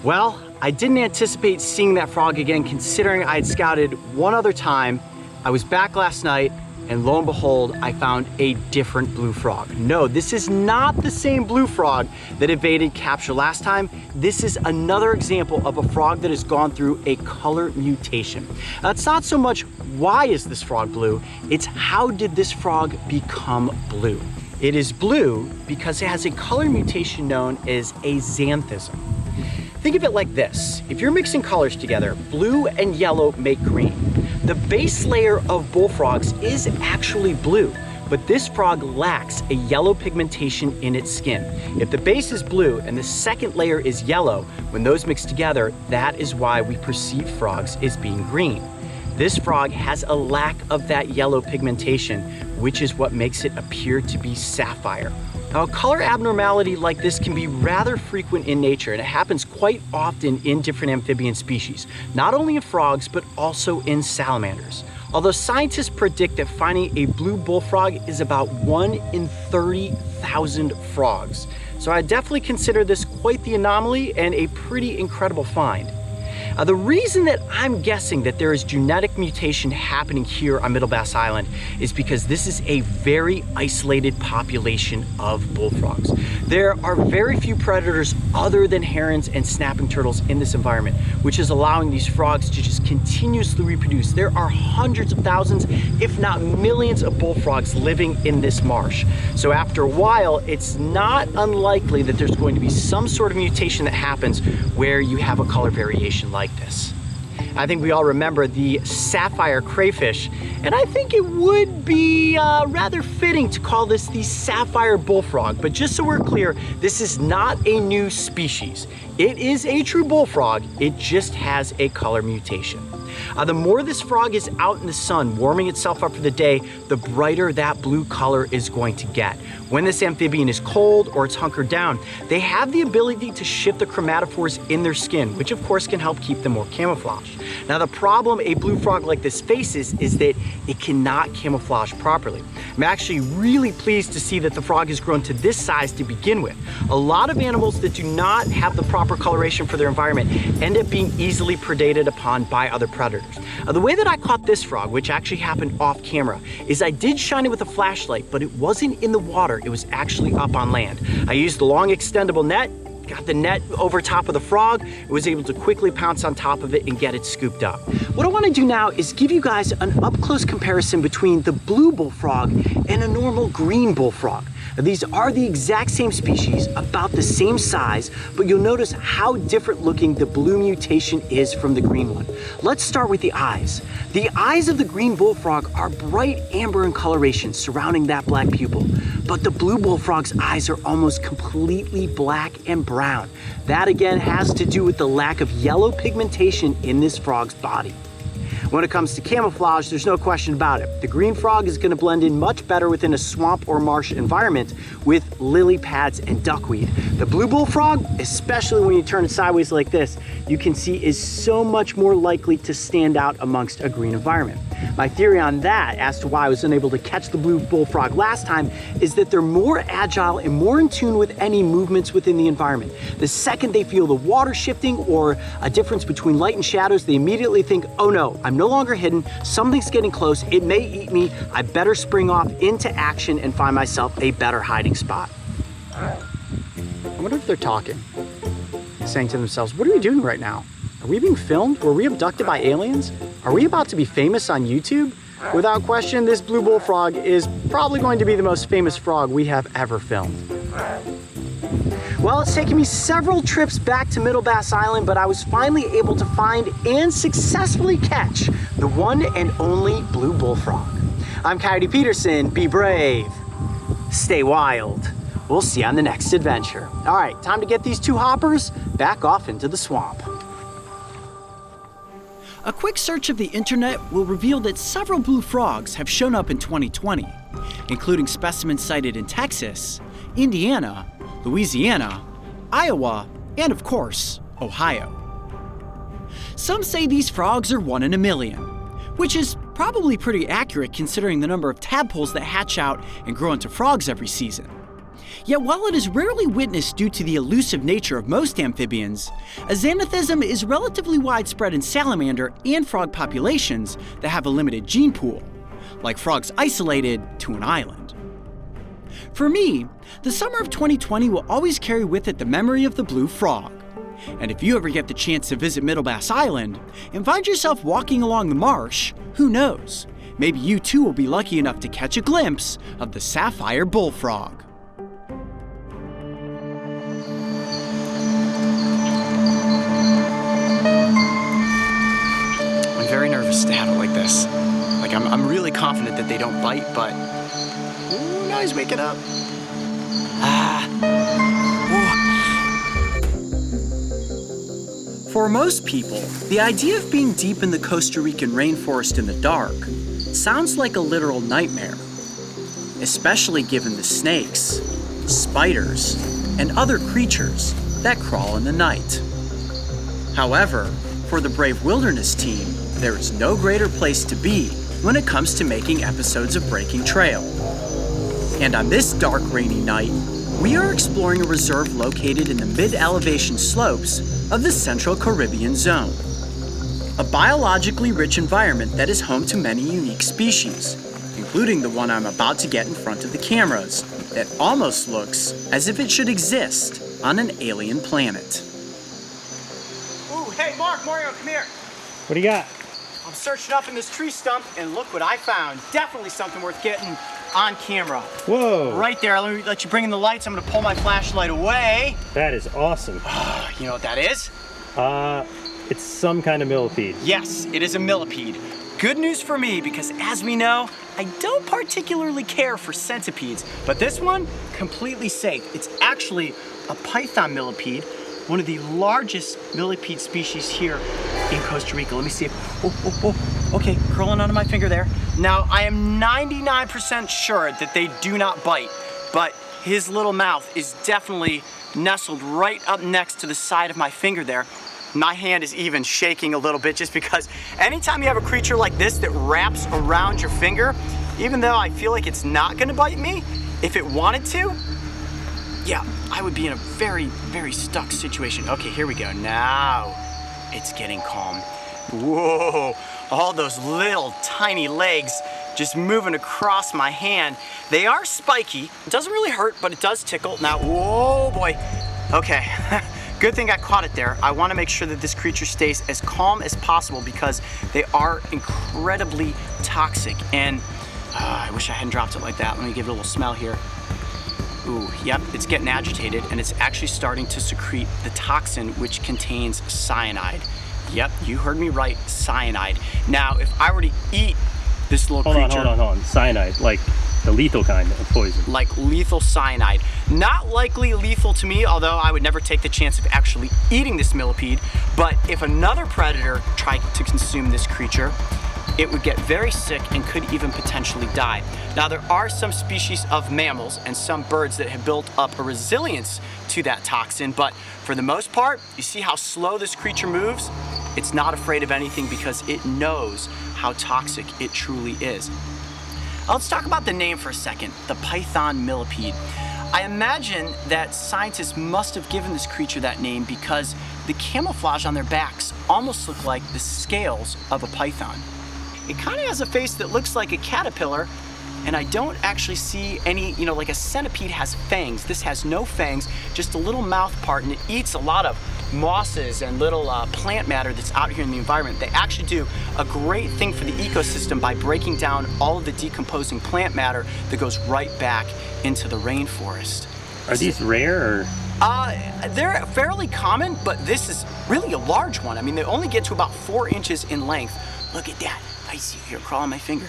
Well, I didn't anticipate seeing that frog again considering I had scouted one other time. I was back last night and lo and behold, I found a different blue frog. No, this is not the same blue frog that evaded capture last time. This is another example of a frog that has gone through a color mutation. Now, it's not so much why is this frog blue, it's how did this frog become blue. It is blue because it has a color mutation known as axanthism. Think of it like this. If you're mixing colors together, blue and yellow make green. The base layer of bullfrogs is actually blue, but this frog lacks a yellow pigmentation in its skin. If the base is blue and the second layer is yellow, when those mix together, that is why we perceive frogs as being green. This frog has a lack of that yellow pigmentation, which is what makes it appear to be sapphire. Now, a color abnormality like this can be rather frequent in nature, and it happens quite often in different amphibian species, not only in frogs, but also in salamanders. Although scientists predict that finding a blue bullfrog is about 1 in 30,000 frogs. So I definitely consider this quite the anomaly and a pretty incredible find. The reason that I'm guessing that there is genetic mutation happening here on Middle Bass Island is because this is a very isolated population of bullfrogs. There are very few predators other than herons and snapping turtles in this environment, which is allowing these frogs to just continuously reproduce. There are hundreds of thousands, if not millions of bullfrogs living in this marsh. So after a while, it's not unlikely that there's going to be some sort of mutation that happens where you have a color variation like this. I think we all remember the sapphire crayfish, and I think it would be rather fitting to call this the sapphire bullfrog. But just so we're clear, this is not a new species. It is a true bullfrog, it just has a color mutation. The more this frog is out in the sun, warming itself up for the day, the brighter that blue color is going to get. When this amphibian is cold or it's hunkered down, they have the ability to shift the chromatophores in their skin, which of course can help keep them more camouflaged. Now, the problem a blue frog like this faces is that it cannot camouflage properly. I'm actually really pleased to see that the frog has grown to this size to begin with. A lot of animals that do not have the proper coloration for their environment end up being easily predated upon by other predators. The way that I caught this frog, which actually happened off camera, is I did shine it with a flashlight, but it wasn't in the water, it was actually up on land. I used the long extendable net, got the net over top of the frog, and was able to quickly pounce on top of it and get it scooped up. What I want to do now is give you guys an up-close comparison between the blue bullfrog and a normal green bullfrog. Now, these are the exact same species, about the same size, but you'll notice how different looking the blue mutation is from the green one. Let's start with the eyes. The eyes of the green bullfrog are bright amber in coloration surrounding that black pupil, but the blue bullfrog's eyes are almost completely black and brown. That again has to do with the lack of yellow pigmentation in this frog's body. When it comes to camouflage, there's no question about it. The green frog is going to blend in much better within a swamp or marsh environment with lily pads and duckweed. The blue bullfrog, especially when you turn it sideways like this, you can see is so much more likely to stand out amongst a green environment. My theory on that, as to why I was unable to catch the blue bullfrog last time, is that they're more agile and more in tune with any movements within the environment. The second they feel the water shifting or a difference between light and shadows, they immediately think, oh no, I'm no longer hidden, something's getting close, it may eat me, I better spring off into action and find myself a better hiding spot. I wonder if they're talking, saying to themselves, what are we doing right now? Are we being filmed? Were we abducted by aliens? Are we about to be famous on YouTube? Without question, this blue bullfrog is probably going to be the most famous frog we have ever filmed. Well, it's taken me several trips back to Middle Bass Island, but I was finally able to find and successfully catch the one and only blue bullfrog. I'm Coyote Peterson. Be brave. Stay wild. We'll see you on the next adventure. All right, time to get these two hoppers back off into the swamp. A quick search of the internet will reveal that several blue frogs have shown up in 2020, including specimens cited in Texas, Indiana, Louisiana, Iowa, and of course, Ohio. Some say these frogs are 1 in a million, which is probably pretty accurate considering the number of tadpoles that hatch out and grow into frogs every season. Yet while it is rarely witnessed due to the elusive nature of most amphibians, azanathism is relatively widespread in salamander and frog populations that have a limited gene pool, like frogs isolated to an island. For me, the summer of 2020 will always carry with it the memory of the blue frog. And if you ever get the chance to visit Middle Bass Island and find yourself walking along the marsh, who knows, maybe you too will be lucky enough to catch a glimpse of the sapphire bullfrog. nervous to have it like this. Like I'm really confident that they don't bite, but ooh, now he's waking up. For most people, the idea of being deep in the Costa Rican rainforest in the dark sounds like a literal nightmare, especially given the snakes, spiders, and other creatures that crawl in the night. However, for the brave wilderness team, there is no greater place to be when it comes to making episodes of Breaking Trail. And on this dark, rainy night, we are exploring a reserve located in the mid-elevation slopes of the Central Caribbean Zone, a biologically rich environment that is home to many unique species, including the one I'm about to get in front of the cameras, that almost looks as if it should exist on an alien planet. Ooh, hey Mario, come here. What do you got? I'm searching up in this tree stump, and look what I found. Definitely something worth getting on camera. Whoa. Right there, let you bring in the lights. I'm gonna pull my flashlight away. That is awesome. You know what that is? It's some kind of millipede. Yes, it is a millipede. Good news for me, because as we know, I don't particularly care for centipedes, but this one, completely safe. It's actually a python millipede, one of the largest millipede species here in Costa Rica. Let me see if, okay, curling onto my finger there. Now, I am 99% sure that they do not bite, but his little mouth is definitely nestled right up next to the side of my finger there. My hand is even shaking a little bit just because anytime you have a creature like this that wraps around your finger, even though I feel like it's not gonna bite me, if it wanted to, yeah, I would be in a very, very stuck situation. Okay, here we go. Now it's getting calm. Whoa, all those little tiny legs just moving across my hand. They are spiky. It doesn't really hurt, but it does tickle. Now, whoa, boy. Okay, good thing I caught it there. I want to make sure that this creature stays as calm as possible because they are incredibly toxic. And I wish I hadn't dropped it like that. Let me give it a little smell here. Ooh, yep, it's getting agitated and it's actually starting to secrete the toxin which contains cyanide. Yep, you heard me right, cyanide. Now, if I were to eat this little creature... Hold on. Cyanide, like the lethal kind of poison. Like lethal cyanide. Not likely lethal to me, although I would never take the chance of actually eating this millipede. But if another predator tried to consume this creature, it would get very sick and could even potentially die. Now, there are some species of mammals and some birds that have built up a resilience to that toxin, but for the most part, you see how slow this creature moves? It's not afraid of anything because it knows how toxic it truly is. Now, let's talk about the name for a second, the python millipede. I imagine that scientists must have given this creature that name because the camouflage on their backs almost look like the scales of a python. It kind of has a face that looks like a caterpillar, and I don't actually see any, like a centipede has fangs. This has no fangs, just a little mouth part, and it eats a lot of mosses and little plant matter that's out here in the environment. They actually do a great thing for the ecosystem by breaking down all of the decomposing plant matter that goes right back into the rainforest. Are these rare or? They're fairly common, but this is really a large one. I mean, they only get to about 4 inches in length. Look at that. I see you here crawling my finger.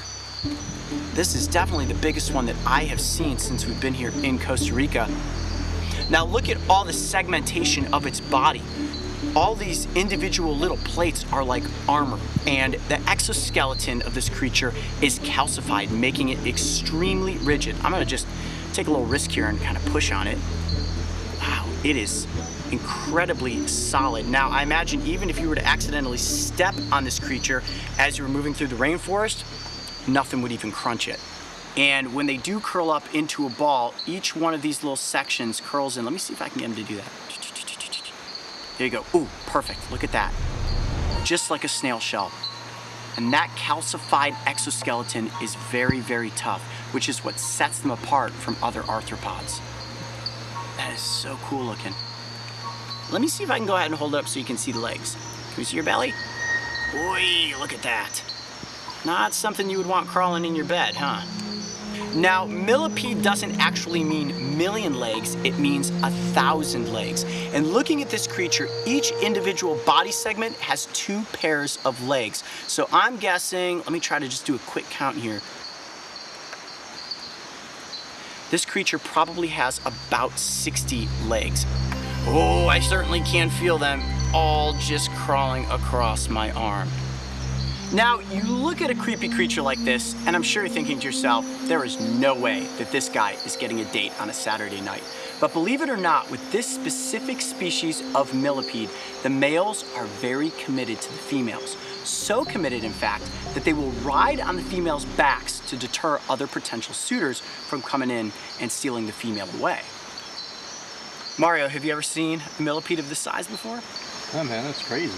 This is definitely the biggest one that I have seen since we've been here in Costa Rica. Now look at all the segmentation of its body. All these individual little plates are like armor, and the exoskeleton of this creature is calcified, making it extremely rigid. I'm gonna just take a little risk here and kind of push on it. Wow, it is incredibly solid. Now, I imagine even if you were to accidentally step on this creature as you were moving through the rainforest, nothing would even crunch it. And when they do curl up into a ball, each one of these little sections curls in. Let me see if I can get them to do that. There you go. Ooh, perfect. Look at that. Just like a snail shell. And that calcified exoskeleton is very, very tough, which is what sets them apart from other arthropods. That is so cool looking. Let me see if I can go ahead and hold it up so you can see the legs. Can we see your belly? Boy, look at that. Not something you would want crawling in your bed, huh? Now, millipede doesn't actually mean million legs, it means 1,000 legs. And looking at this creature, each individual body segment has 2 pairs of legs. So I'm guessing, let me try to just do a quick count here. This creature probably has about 60 legs. Oh, I certainly can feel them all just crawling across my arm. Now, you look at a creepy creature like this, and I'm sure you're thinking to yourself, there is no way that this guy is getting a date on a Saturday night. But believe it or not, with this specific species of millipede, the males are very committed to the females. So committed, in fact, that they will ride on the females' backs to deter other potential suitors from coming in and stealing the female away. Mario, have you ever seen a millipede of this size before? Oh man, that's crazy.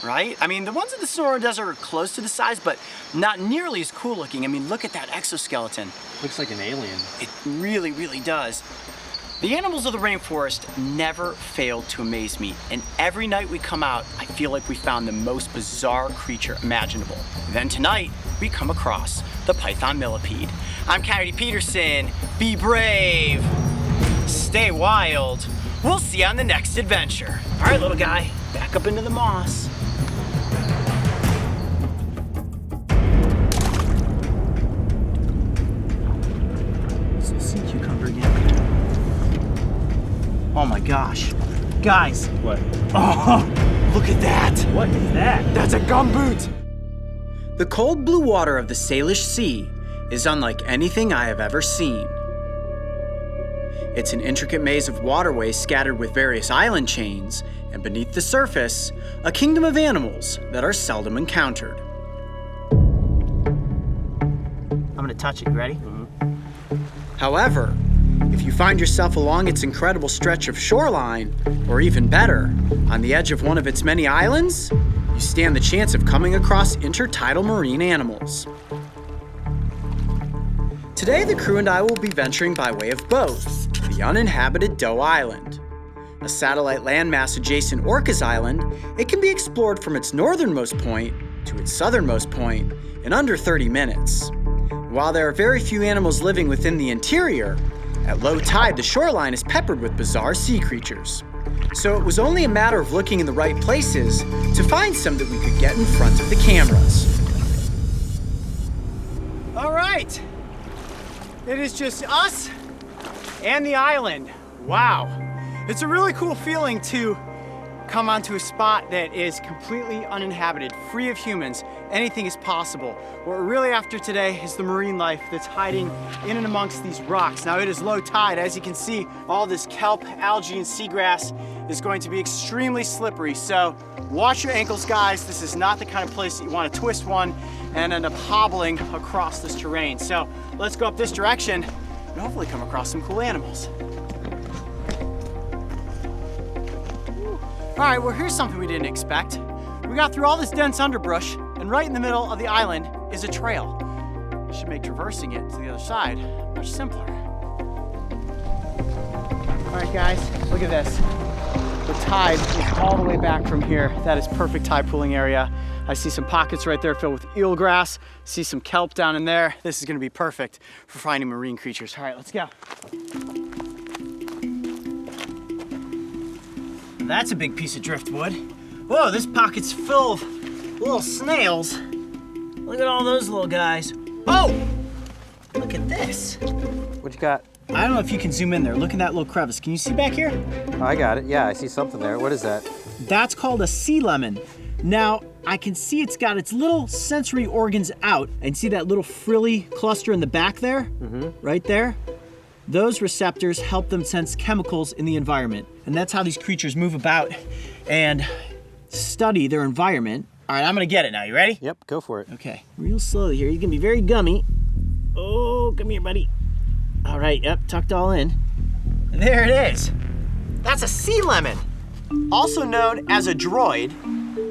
Right? I mean, the ones in the Sonora Desert are close to the size, but not nearly as cool looking. I mean, look at that exoskeleton. Looks like an alien. It really, really does. The animals of the rainforest never fail to amaze me, and every night we come out, I feel like we found the most bizarre creature imaginable. Then tonight, we come across the python millipede. I'm Coyote Peterson. Be brave. Stay wild. We'll see you on the next adventure. All right, little guy, back up into the moss. Sea cucumber again. Oh my gosh. Guys. What? Oh, look at that. What is that? That's a gumboot. The cold blue water of the Salish Sea is unlike anything I have ever seen. It's an intricate maze of waterways scattered with various island chains, and beneath the surface, a kingdom of animals that are seldom encountered. I'm gonna touch it. You ready? However, if you find yourself along its incredible stretch of shoreline, or even better, on the edge of one of its many islands, you stand the chance of coming across intertidal marine animals. Today, the crew and I will be venturing by way of boat to the uninhabited Doe Island. A satellite landmass adjacent Orcas Island, it can be explored from its northernmost point to its southernmost point in under 30 minutes. While there are very few animals living within the interior, at low tide the shoreline is peppered with bizarre sea creatures. So it was only a matter of looking in the right places to find some that we could get in front of the cameras. All right. It is just us and the island. Wow. It's a really cool feeling to come onto a spot that is completely uninhabited, free of humans. Anything is possible. What we're really after today is the marine life that's hiding in and amongst these rocks. Now it is low tide. As you can see, all this kelp, algae, and seagrass is going to be extremely slippery. So watch your ankles, guys. This is not the kind of place that you want to twist one and end up hobbling across this terrain. So let's go up this direction and hopefully come across some cool animals. All right, well, here's something we didn't expect. We got through all this dense underbrush, and right in the middle of the island is a trail. Should make traversing it to the other side much simpler. All right, guys, look at this. The tide is all the way back from here. That is perfect tide pooling area. I see some pockets right there filled with eelgrass. See some kelp down in there. This is gonna be perfect for finding marine creatures. All right, let's go. That's a big piece of driftwood. Whoa, this pocket's full of little snails. Look at all those little guys. Oh, look at this. What you got? I don't know if you can zoom in there. Look at that little crevice. Can you see back here? Oh, I got it. Yeah, I see something there. What is that? That's called a sea lemon. Now, I can see it's got its little sensory organs out. And see that little frilly cluster in the back there? Right there? Those receptors help them sense chemicals in the environment. And that's how these creatures move about and study their environment. All right, I'm gonna get it now. You ready? Yep, go for it. Okay, real slowly here. You're gonna be very gummy. Oh, come here, buddy. All right, yep, tucked all in. There it is. That's a sea lemon, also known as a droid,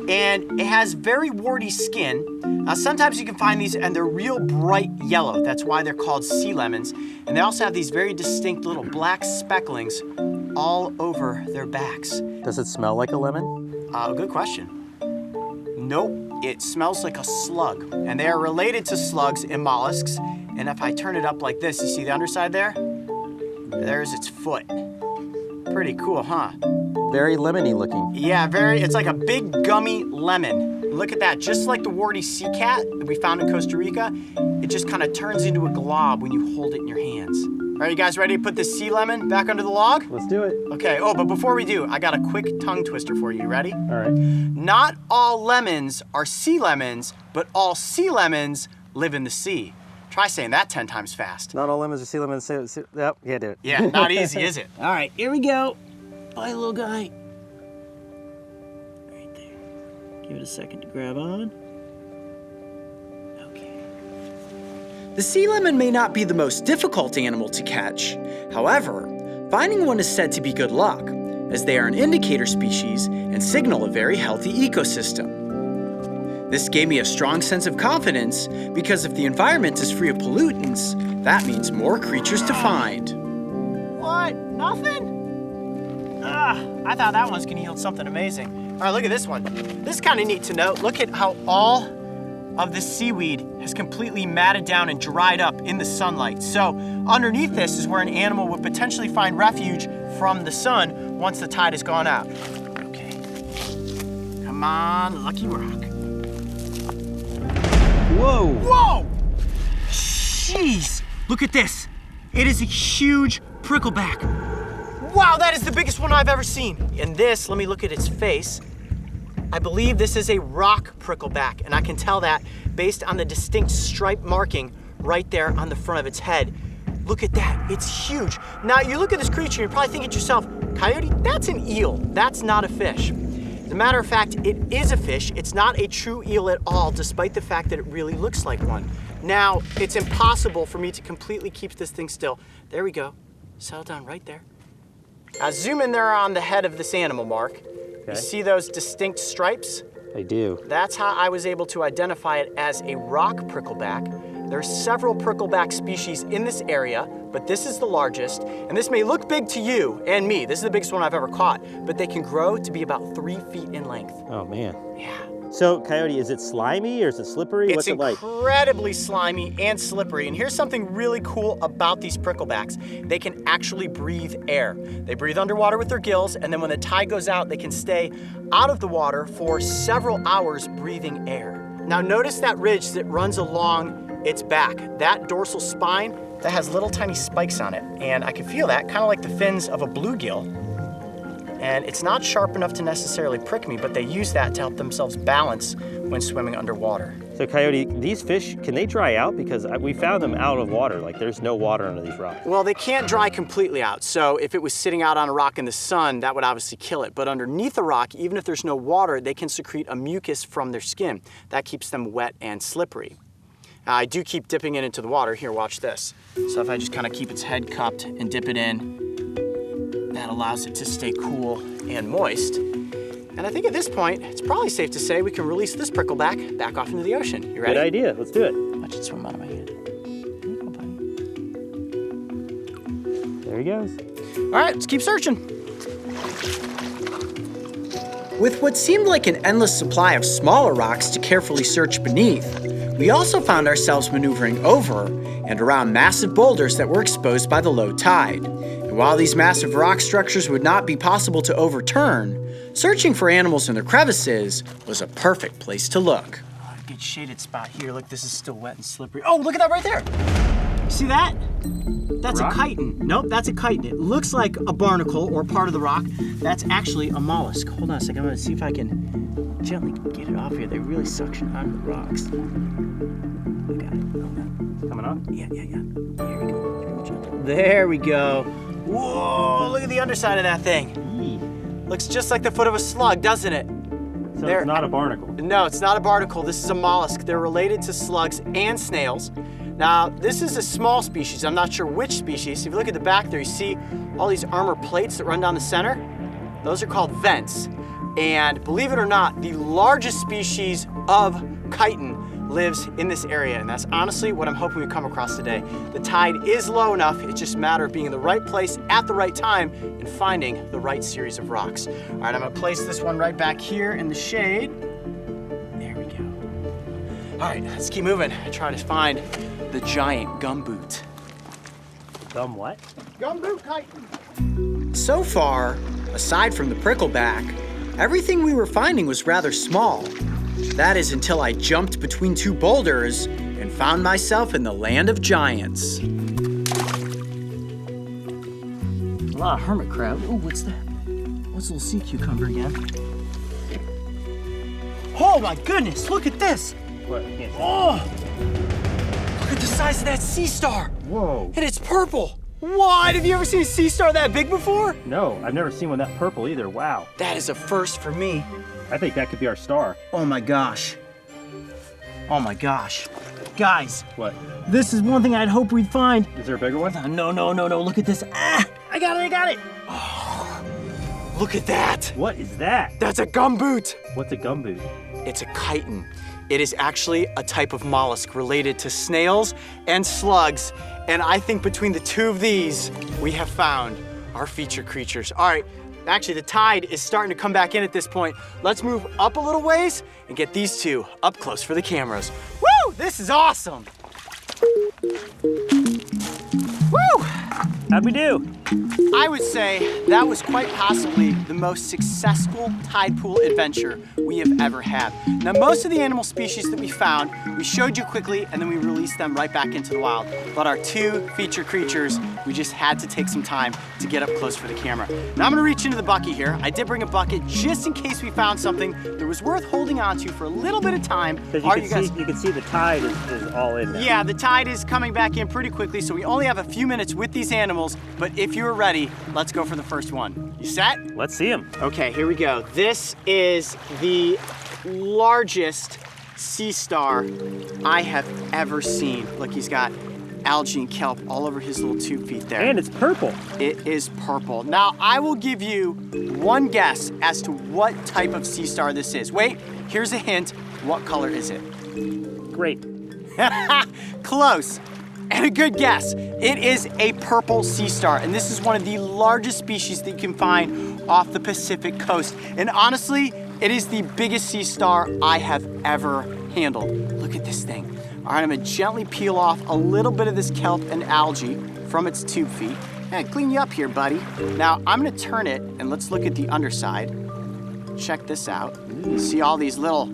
and it has very warty skin. Sometimes you can find these and they're real bright yellow. That's why they're called sea lemons. And they also have these very distinct little black specklings all over their backs. Does it smell like a lemon? Good question. Nope, it smells like a slug. And they are related to slugs and mollusks. And if I turn it up like this, you see the underside there? There's its foot. Pretty cool, huh? Very lemony looking. Yeah, it's like a big gummy lemon. Look at that, just like the warty sea cat that we found in Costa Rica, it just kind of turns into a glob when you hold it in your hands. All right, you guys ready to put this sea lemon back under the log? Let's do it. Okay, but before we do, I got a quick tongue twister for you. Ready? All right. Not all lemons are sea lemons, but all sea lemons live in the sea. Try saying that 10 times fast. Not all lemons are sea lemons. Yep, yeah, do it. Yeah, not easy, is it? All right, here we go. Bye, little guy. Right there. Give it a second to grab on. Okay. The sea lemon may not be the most difficult animal to catch. However, finding one is said to be good luck, as they are an indicator species and signal a very healthy ecosystem. This gave me a strong sense of confidence because if the environment is free of pollutants, that means more creatures to find. What? Nothing? I thought that one's gonna yield something amazing. All right, look at this one. This is kind of neat to note. Look at how all of the seaweed has completely matted down and dried up in the sunlight. So underneath this is where an animal would potentially find refuge from the sun once the tide has gone out. Okay. Come on, lucky rock. Whoa! Whoa! Jeez! Look at this. It is a huge prickleback. Wow, that is the biggest one I've ever seen. And this, let me look at its face. I believe this is a rock prickleback, and I can tell that based on the distinct stripe marking right there on the front of its head. Look at that, it's huge. Now, you look at this creature, you're probably thinking to yourself, Coyote, that's an eel, that's not a fish. As a matter of fact, it is a fish. It's not a true eel at all, despite the fact that it really looks like one. Now, it's impossible for me to completely keep this thing still. There we go, settle down right there. Now zoom in there on the head of this animal, Mark. Okay. You see those distinct stripes? I do. That's how I was able to identify it as a rock prickleback. There are several prickleback species in this area, but this is the largest. And this may look big to you and me. This is the biggest one I've ever caught, but they can grow to be about 3 feet in length. Oh, man. Yeah. So, Coyote, is it slimy or is it slippery? What's it like? It's incredibly slimy and slippery. And here's something really cool about these pricklebacks. They can actually breathe air. They breathe underwater with their gills, and then when the tide goes out, they can stay out of the water for several hours breathing air. Now notice that ridge that runs along its back. That dorsal spine, that has little tiny spikes on it. And I can feel that, kind of like the fins of a bluegill. And it's not sharp enough to necessarily prick me, but they use that to help themselves balance when swimming underwater. So, Coyote, these fish, can they dry out? Because we found them out of water, like there's no water under these rocks. Well, they can't dry completely out. So if it was sitting out on a rock in the sun, that would obviously kill it. But underneath the rock, even if there's no water, they can secrete a mucus from their skin. That keeps them wet and slippery. I do keep dipping it into the water. Here, watch this. So if I just kind of keep its head cupped and dip it in, that allows it to stay cool and moist. And I think at this point, it's probably safe to say we can release this prickleback back off into the ocean. You ready? Good idea, let's do it. Watch it swim out of my hand. There you go, buddy. There he goes. All right, let's keep searching. With what seemed like an endless supply of smaller rocks to carefully search beneath, we also found ourselves maneuvering over and around massive boulders that were exposed by the low tide. And while these massive rock structures would not be possible to overturn, searching for animals in their crevices was a perfect place to look. Oh, a good shaded spot here. Look, this is still wet and slippery. Oh, look at that right there. See that? That's a chiton. Nope, that's a chiton. It looks like a barnacle or part of the rock. That's actually a mollusk. Hold on a second. I'm gonna see if I can gently get it off here. They really suction on the rocks. I got it. Hold on. Coming on? Yeah. Here we go. There we go. Whoa, look at the underside of that thing. Looks just like the foot of a slug, doesn't it? So it's not a barnacle? No, it's not a barnacle. This is a mollusk. They're related to slugs and snails. Now, this is a small species. I'm not sure which species. If you look at the back there, you see all these armor plates that run down the center? Those are called vents. And believe it or not, the largest species of chiton lives in this area, and that's honestly what I'm hoping we come across today. The tide is low enough, it's just a matter of being in the right place at the right time and finding the right series of rocks. All right, I'm gonna place this one right back here in the shade. There we go. All right, let's keep moving. Try to find the giant gumboot. Gum what? Gumboot chiton. So far, aside from the prickleback, everything we were finding was rather small. That is until I jumped between two boulders and found myself in the land of giants. A lot of hermit crab. Ooh, what's that? What's a little sea cucumber again? Oh my goodness, look at this! What? I can't see. Oh! Look at the size of that sea star! Whoa. And it's purple! What? Have you ever seen a sea star that big before? No, I've never seen one that purple either. Wow. That is a first for me. I think that could be our star. Oh my gosh. Oh my gosh. Guys, What? this is one thing I'd hope we'd find. Is there a bigger one? No, look at this. Ah! I got it! Oh, look at that! What is that? That's a gumboot! What's a gumboot? It's a chiton. It is actually a type of mollusk related to snails and slugs. And I think between the two of these, we have found our feature creatures. All right, actually the tide is starting to come back in at this point. Let's move up a little ways and get these two up close for the cameras. Woo, this is awesome. Woo! How'd we do? I would say that was quite possibly the most successful tide pool adventure we have ever had. Now, most of the animal species that we found, we showed you quickly and then we released them right back into the wild. But our two feature creatures, we just had to take some time to get up close for the camera. Now I'm gonna reach into the bucket here. I did bring a bucket just in case we found something that was worth holding on to for a little bit of time. Because you can see the tide is all in there. Yeah, the tide is coming back in pretty quickly, so we only have a few minutes with these animals, but if you're ready, let's go for the first one. You set? Let's see them. Okay, here we go. This is the largest sea star I have ever seen. Look, he's got algae and kelp all over his little tube feet there. And it's purple. It is purple. Now, I will give you one guess as to what type of sea star this is. Wait, here's a hint. What color is it? Great. Close. And a good guess. It is a purple sea star, and this is one of the largest species that you can find off the Pacific coast. And honestly, it is the biggest sea star I have ever handled. Look at this thing. All right, I'm gonna gently peel off a little bit of this kelp and algae from its tube feet. And clean you up here, buddy. Now, I'm gonna turn it, and let's look at the underside. Check this out. You see all these little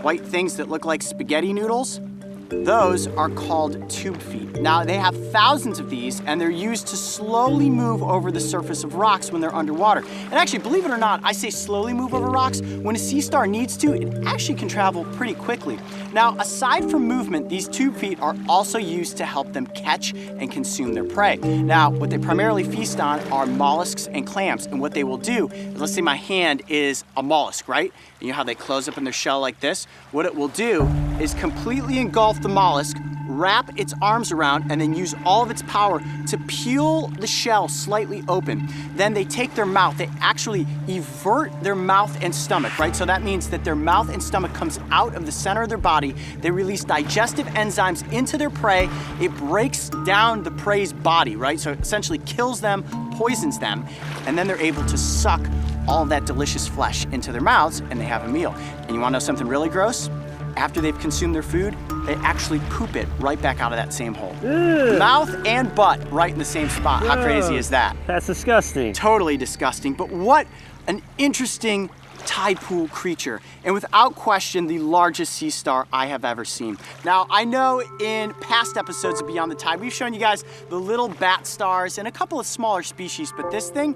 white things that look like spaghetti noodles? Those are called tube feet. Now, they have thousands of these, and they're used to slowly move over the surface of rocks when they're underwater. And actually, believe it or not, I say slowly move over rocks. When a sea star needs to, it actually can travel pretty quickly. Now, aside from movement, these tube feet are also used to help them catch and consume their prey. Now, what they primarily feast on are mollusks and clams, and what they will do is, let's say my hand is a mollusk, right? You know how they close up in their shell like this? What it will do is completely engulf the mollusk, wrap its arms around, and then use all of its power to peel the shell slightly open. Then they take their mouth, they actually evert their mouth and stomach, right? So that means that their mouth and stomach comes out of the center of their body. They release digestive enzymes into their prey. It breaks down the prey's body, right? So it essentially kills them, poisons them, and then they're able to suck all of that delicious flesh into their mouths, and they have a meal. And you wanna know something really gross? After they've consumed their food, they actually poop it right back out of that same hole. Ugh. Mouth and butt right in the same spot. How crazy is that? That's disgusting. Totally disgusting, but what an interesting tide pool creature. And without question, the largest sea star I have ever seen. Now, I know in past episodes of Beyond the Tide, we've shown you guys the little bat stars and a couple of smaller species, but this thing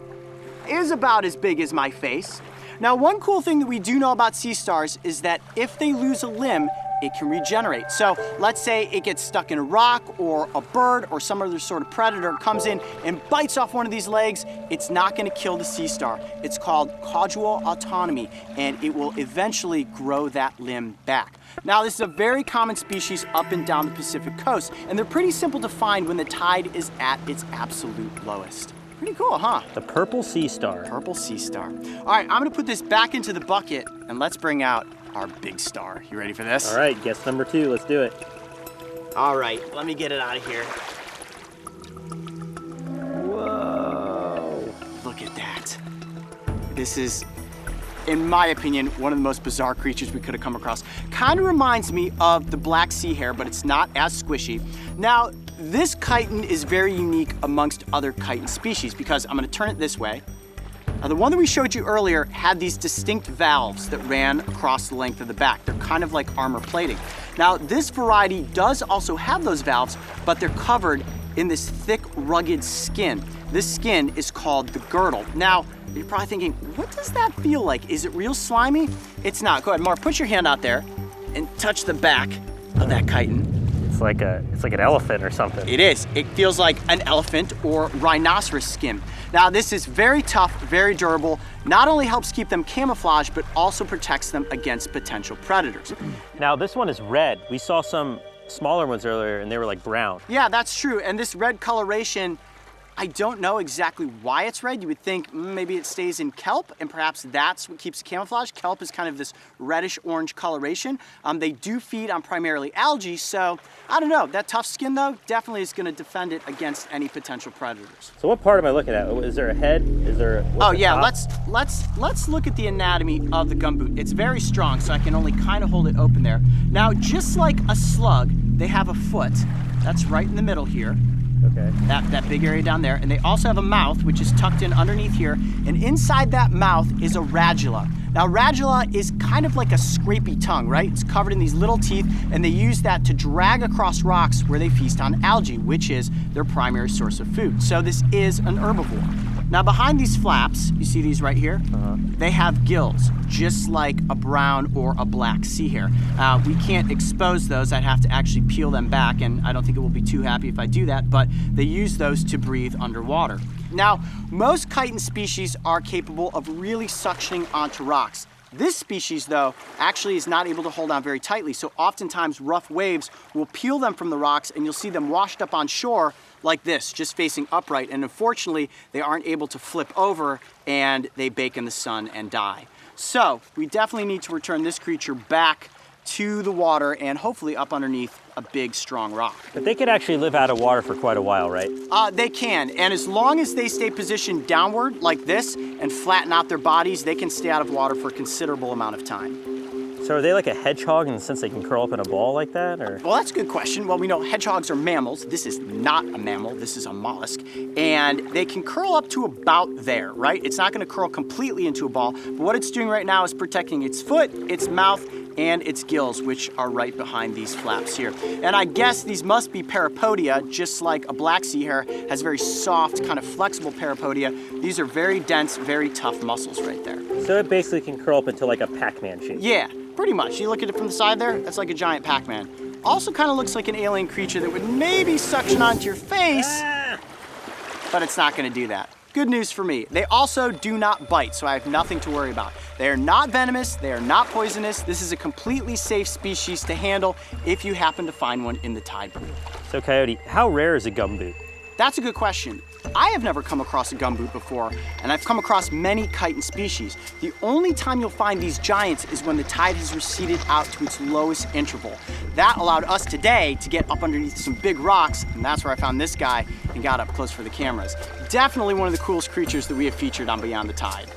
is about as big as my face. Now, one cool thing that we do know about sea stars is that if they lose a limb, it can regenerate. So let's say it gets stuck in a rock or a bird or some other sort of predator comes in and bites off one of these legs, it's not gonna kill the sea star. It's called caudal autonomy, and it will eventually grow that limb back. Now, this is a very common species up and down the Pacific coast, and they're pretty simple to find when the tide is at its absolute lowest. Pretty cool, huh? The purple sea star. Purple sea star. All right, I'm gonna put this back into the bucket and let's bring out our big star. You ready for this? All right, guess number 2. Let's do it. All right, let me get it out of here. Whoa. Look at that. This is in my opinion, one of the most bizarre creatures we could have come across. Kind of reminds me of the black sea hare, but it's not as squishy. Now, this chiton is very unique amongst other chiton species because I'm gonna turn it this way. The one that we showed you earlier had these distinct valves that ran across the length of the back. They're kind of like armor plating. Now, this variety does also have those valves, but they're covered in this thick, rugged skin. This skin is called the girdle. Now, you're probably thinking, what does that feel like? Is it real slimy? It's not. Go ahead, Mark, put your hand out there and touch the back of that chiton. It's like an elephant or something. It is. It feels like an elephant or rhinoceros skin. Now, this is very tough, very durable. Not only helps keep them camouflaged, but also protects them against potential predators. Now, this one is red. We saw some smaller ones earlier and they were like brown. Yeah, that's true. And this red coloration, I don't know exactly why it's red. You would think maybe it stays in kelp, and perhaps that's what keeps it camouflaged. Kelp is kind of this reddish-orange coloration. They do feed on primarily algae, so I don't know. That tough skin, though, definitely is going to defend it against any potential predators. So what part am I looking at? Is there a head? Is there? Oh yeah, let's look at the anatomy of the gumboot. It's very strong, so I can only kind of hold it open there. Now, just like a slug, they have a foot. That's right in the middle here. Okay. That big area down there. And they also have a mouth, which is tucked in underneath here. And inside that mouth is a radula. Now, radula is kind of like a scrapey tongue, right? It's covered in these little teeth, and they use that to drag across rocks where they feast on algae, which is their primary source of food. So this is an herbivore. Now, behind these flaps, you see these right here? They have gills, just like a brown or a black sea hare. We can't expose those. I'd have to actually peel them back, and I don't think it will be too happy if I do that, but they use those to breathe underwater. Now, most chiton species are capable of really suctioning onto rocks. This species, though, actually is not able to hold on very tightly, so oftentimes rough waves will peel them from the rocks, and you'll see them washed up on shore like this, just facing upright, and unfortunately, they aren't able to flip over, and they bake in the sun and die. So, we definitely need to return this creature back to the water and hopefully up underneath a big, strong rock. But they could actually live out of water for quite a while, right? They can, and as long as they stay positioned downward like this and flatten out their bodies, they can stay out of water for a considerable amount of time. So are they like a hedgehog in the sense they can curl up in a ball like that, or? Well, that's a good question. Well, we know hedgehogs are mammals. This is not a mammal, this is a mollusk. And they can curl up to about there, right? It's not gonna curl completely into a ball, but what it's doing right now is protecting its foot, its mouth, and its gills, which are right behind these flaps here. And I guess these must be parapodia, just like a black sea hare has very soft, kind of flexible parapodia. These are very dense, very tough muscles right there. So it basically can curl up into like a Pac-Man shape. Yeah, pretty much. You look at it from the side there, that's like a giant Pac-Man. Also kind of looks like an alien creature that would maybe suction onto your face, but it's not gonna do that. Good news for me. They also do not bite, so I have nothing to worry about. They are not venomous, they are not poisonous. This is a completely safe species to handle if you happen to find one in the tide pool. So Coyote, how rare is a gumboot? That's a good question. I have never come across a gumboot before, and I've come across many chiton species. The only time you'll find these giants is when the tide has receded out to its lowest interval. That allowed us today to get up underneath some big rocks, and that's where I found this guy and got up close for the cameras. Definitely one of the coolest creatures that we have featured on Beyond the Tide.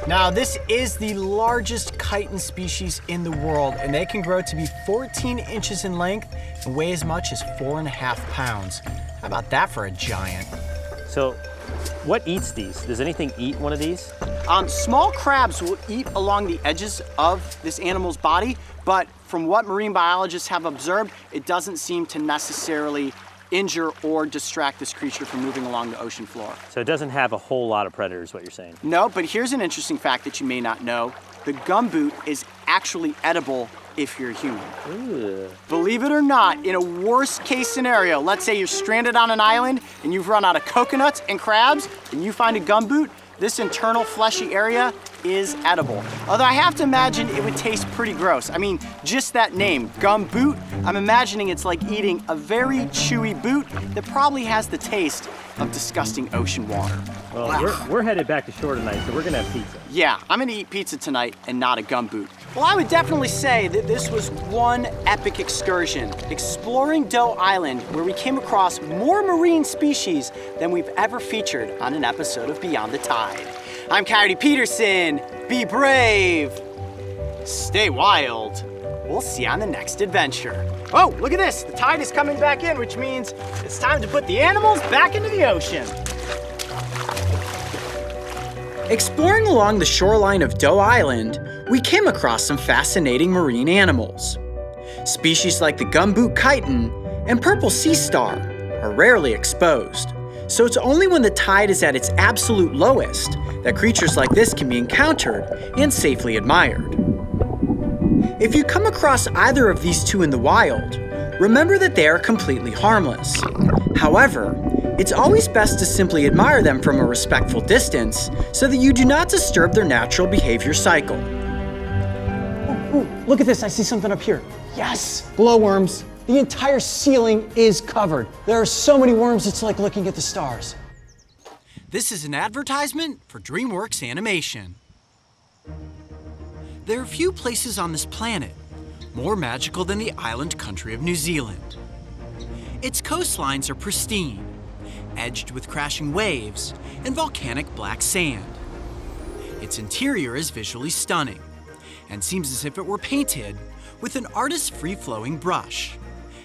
Now, this is the largest chiton species in the world, and they can grow to be 14 inches in length and weigh as much as 4.5 pounds. How about that for a giant? So what eats these? Does anything eat one of these? Small crabs will eat along the edges of this animal's body, but from what marine biologists have observed, it doesn't seem to necessarily injure or distract this creature from moving along the ocean floor. So it doesn't have a whole lot of predators, what you're saying? No, but here's an interesting fact that you may not know. The gumboot is actually edible if you're a human. Ooh. Believe it or not, in a worst case scenario, let's say you're stranded on an island and you've run out of coconuts and crabs and you find a gumboot, this internal fleshy area is edible. Although I have to imagine it would taste pretty gross. I mean, just that name, gumboot, I'm imagining it's like eating a very chewy boot that probably has the taste of disgusting ocean water. Well, Wow. we're headed back to shore tonight, so we're gonna have pizza. Yeah, I'm gonna eat pizza tonight and not a gumboot. Well, I would definitely say that this was one epic excursion, exploring Doe Island, where we came across more marine species than we've ever featured on an episode of Beyond the Tide. I'm Coyote Peterson. Be brave. Stay wild. We'll see you on the next adventure. Oh, look at this. The tide is coming back in, which means it's time to put the animals back into the ocean. Exploring along the shoreline of Doe Island, we came across some fascinating marine animals. Species like the gumboot chiton and purple sea star are rarely exposed, so it's only when the tide is at its absolute lowest that creatures like this can be encountered and safely admired. If you come across either of these two in the wild, remember that they are completely harmless. However, it's always best to simply admire them from a respectful distance so that you do not disturb their natural behavior cycle. Ooh, look at this. I see something up here. Yes, glowworms. The entire ceiling is covered. There are so many worms, it's like looking at the stars. This is an advertisement for DreamWorks Animation. There are few places on this planet more magical than the island country of New Zealand. Its coastlines are pristine, edged with crashing waves and volcanic black sand. Its interior is visually stunning and seems as if it were painted with an artist's free-flowing brush,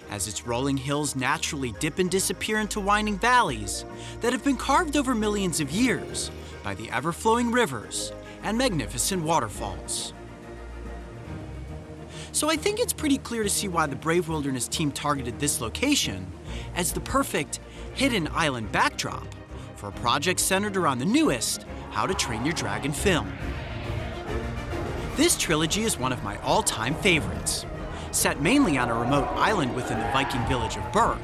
as its rolling hills naturally dip and disappear into winding valleys that have been carved over millions of years by the ever-flowing rivers and magnificent waterfalls. So I think it's pretty clear to see why the Brave Wilderness team targeted this location as the perfect hidden island backdrop for a project centered around the newest How to Train Your Dragon film. This trilogy is one of my all-time favorites, set mainly on a remote island within the Viking village of Berg,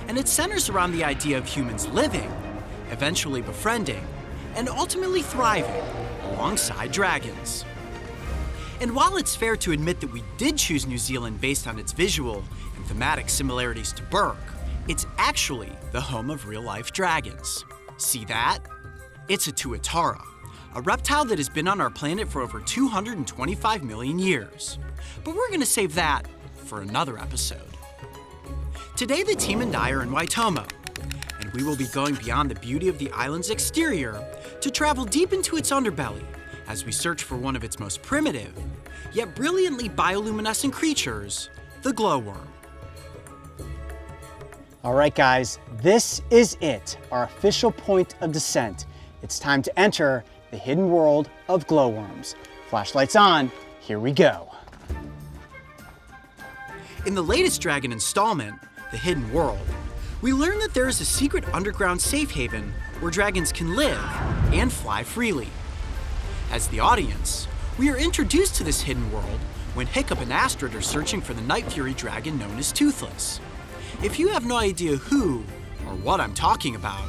and it centers around the idea of humans living, eventually befriending, and ultimately thriving alongside dragons. And while it's fair to admit that we did choose New Zealand based on its visual and thematic similarities to Berg, it's actually the home of real-life dragons. See that? It's a tuatara, a reptile that has been on our planet for over 225 million years. But we're gonna save that for another episode. Today, the team and I are in Waitomo, and we will be going beyond the beauty of the island's exterior to travel deep into its underbelly as we search for one of its most primitive, yet brilliantly bioluminescent creatures, the glowworm. All right, guys, this is it, our official point of descent. It's time to enter the hidden world of glowworms. Flashlights on, here we go. In the latest Dragon installment, The Hidden World, we learn that there is a secret underground safe haven where dragons can live and fly freely. As the audience, we are introduced to this hidden world when Hiccup and Astrid are searching for the Night Fury dragon known as Toothless. If you have no idea who or what I'm talking about,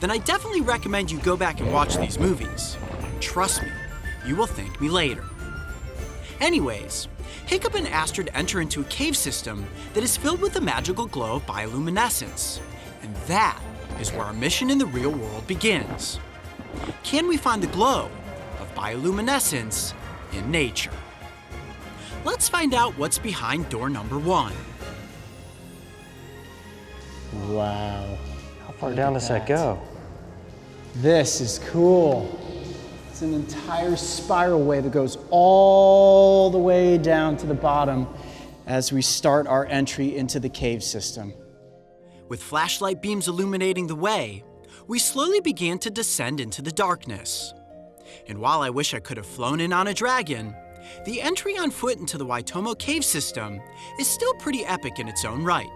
then I definitely recommend you go back and watch these movies. Trust me, you will thank me later. Anyways, Hiccup and Astrid enter into a cave system that is filled with the magical glow of bioluminescence. And that is where our mission in the real world begins. Can we find the glow of bioluminescence in nature? Let's find out what's behind door number 1. Wow. How far down does that go? This is cool. It's an entire spiral way that goes all the way down to the bottom as we start our entry into the cave system. With flashlight beams illuminating the way, we slowly began to descend into the darkness. And while I wish I could have flown in on a dragon, the entry on foot into the Waitomo cave system is still pretty epic in its own right.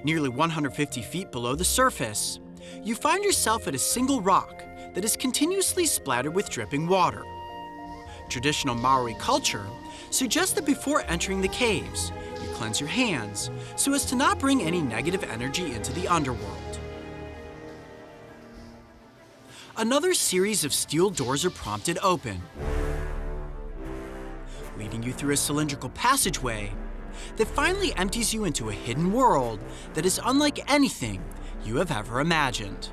Nearly 150 feet below the surface, you find yourself at a single rock that is continuously splattered with dripping water. Traditional Maori culture suggests that before entering the caves, you cleanse your hands so as to not bring any negative energy into the underworld. Another series of steel doors are prompted open, leading you through a cylindrical passageway that finally empties you into a hidden world that is unlike anything you have ever imagined.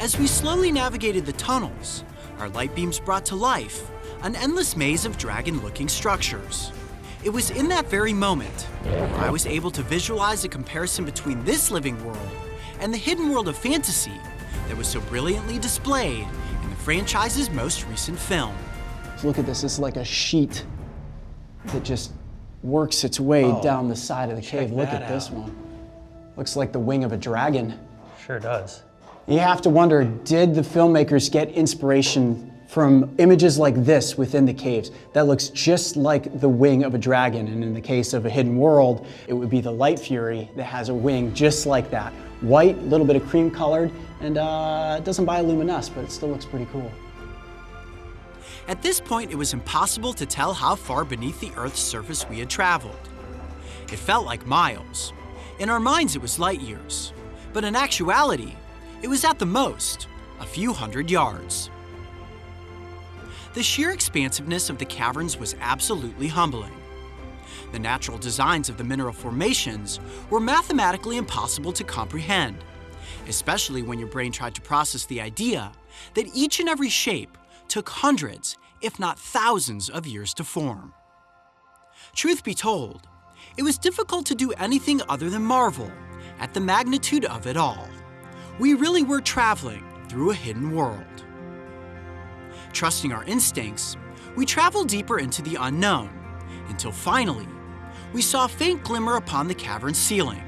As we slowly navigated the tunnels, our light beams brought to life an endless maze of dragon-looking structures. It was in that very moment I was able to visualize a comparison between this living world and the hidden world of fantasy that was so brilliantly displayed in the franchise's most recent film. Look at this, it's like a sheet that just works its way down the side of the cave. Look at this one. Looks like the wing of a dragon. Sure does. You have to wonder, did the filmmakers get inspiration from images like this within the caves? That looks just like the wing of a dragon, and in the case of a hidden world, it would be the Light Fury that has a wing just like that. White, a little bit of cream colored, and it doesn't bioluminesce, but it still looks pretty cool. At this point, it was impossible to tell how far beneath the Earth's surface we had traveled. It felt like miles. In our minds, it was light years. But in actuality, it was at the most a few hundred yards. The sheer expansiveness of the caverns was absolutely humbling. The natural designs of the mineral formations were mathematically impossible to comprehend, especially when your brain tried to process the idea that each and every shape took hundreds, if not thousands, of years to form. Truth be told, it was difficult to do anything other than marvel at the magnitude of it all. We really were traveling through a hidden world. Trusting our instincts, we traveled deeper into the unknown, until finally, we saw a faint glimmer upon the cavern's ceiling.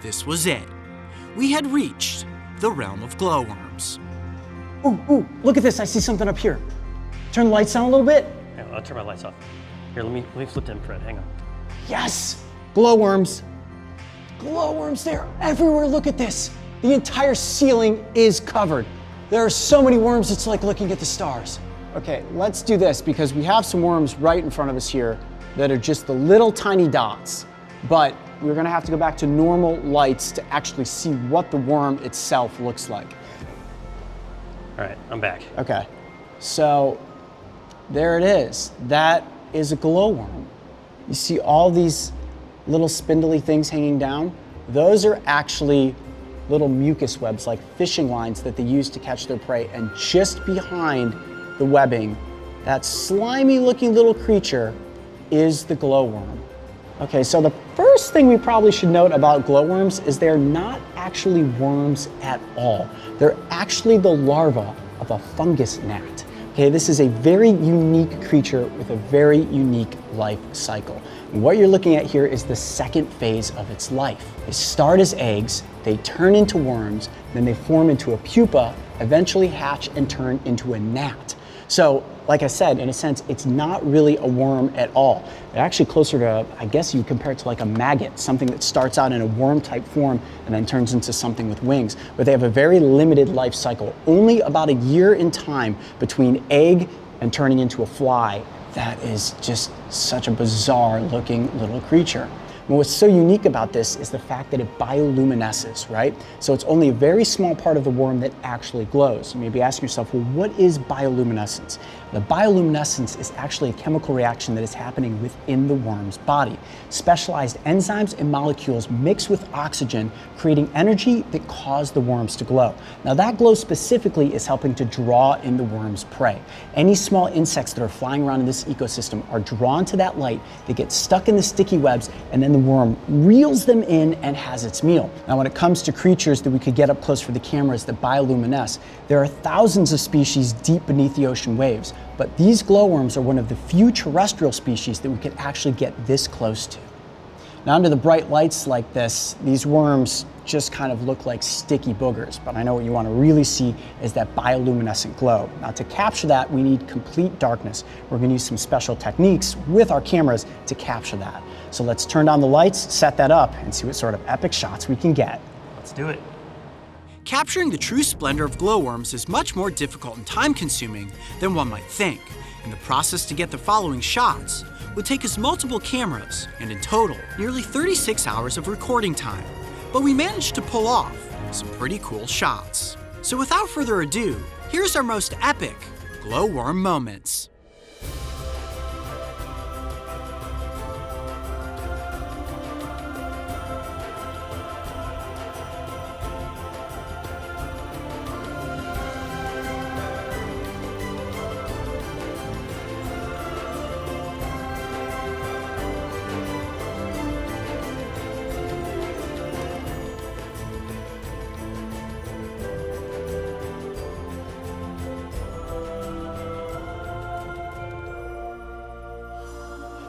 This was it. We had reached the realm of glowworms. Ooh, look at this, I see something up here. Turn the lights down a little bit. Hang on, I'll turn my lights off. Here, let me flip to infrared, hang on. Yes, glowworms. Glowworms, they're everywhere, look at this. The entire ceiling is covered. There are so many worms, it's like looking at the stars. Okay, let's do this because we have some worms right in front of us here that are just the little tiny dots. But we're gonna have to go back to normal lights to actually see what the worm itself looks like. All right, I'm back. Okay, so there it is. That is a glowworm. You see all these little spindly things hanging down? Those are actually little mucus webs, like fishing lines that they use to catch their prey. And just behind the webbing, that slimy looking little creature is the glowworm. Okay, so the first thing we probably should note about glowworms is they're not actually worms at all. They're actually the larva of a fungus gnat. Okay, this is a very unique creature with a very unique life cycle. And what you're looking at here is the second phase of its life. They start as eggs, they turn into worms, then they form into a pupa, eventually hatch and turn into a gnat. So, like I said, in a sense, it's not really a worm at all. They're actually closer to, I guess you'd compare it to like a maggot, something that starts out in a worm type form and then turns into something with wings. But they have a very limited life cycle, only about a year in time between egg and turning into a fly. That is just such a bizarre looking little creature. And what's so unique about this is the fact that it bioluminesces, right? So it's only a very small part of the worm that actually glows. You may be asking yourself, well, what is bioluminescence? The bioluminescence is actually a chemical reaction that is happening within the worm's body. Specialized enzymes and molecules mix with oxygen, creating energy that cause the worms to glow. Now that glow specifically is helping to draw in the worm's prey. Any small insects that are flying around in this ecosystem are drawn to that light, they get stuck in the sticky webs, and then the worm reels them in and has its meal. Now when it comes to creatures that we could get up close for the cameras that bioluminesce, there are thousands of species deep beneath the ocean waves, but these glowworms are one of the few terrestrial species that we could actually get this close to. Now under the bright lights like this, these worms just kind of look like sticky boogers, but I know what you want to really see is that bioluminescent glow. Now to capture that, we need complete darkness. We're going to use some special techniques with our cameras to capture that. So let's turn down the lights, set that up, and see what sort of epic shots we can get. Let's do it. Capturing the true splendor of glowworms is much more difficult and time-consuming than one might think, and the process to get the following shots would take us multiple cameras, and in total, nearly 36 hours of recording time. But we managed to pull off some pretty cool shots. So without further ado, here's our most epic glowworm moments.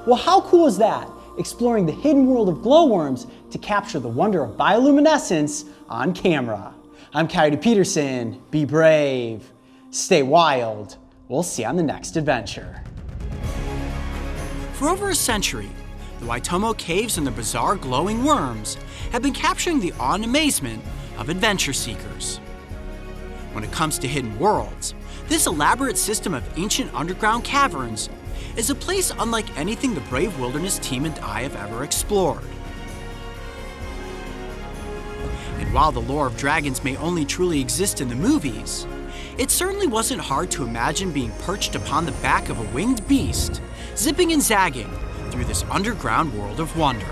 Well, how cool is that? Exploring the hidden world of glowworms to capture the wonder of bioluminescence on camera. I'm Coyote Peterson. Be brave, stay wild. We'll see you on the next adventure. For over a century, the Waitomo caves and the bizarre glowing worms have been capturing the awe and amazement of adventure seekers. When it comes to hidden worlds, this elaborate system of ancient underground caverns is a place unlike anything the Brave Wilderness team and I have ever explored. And while the lore of dragons may only truly exist in the movies, it certainly wasn't hard to imagine being perched upon the back of a winged beast, zipping and zagging through this underground world of wonder.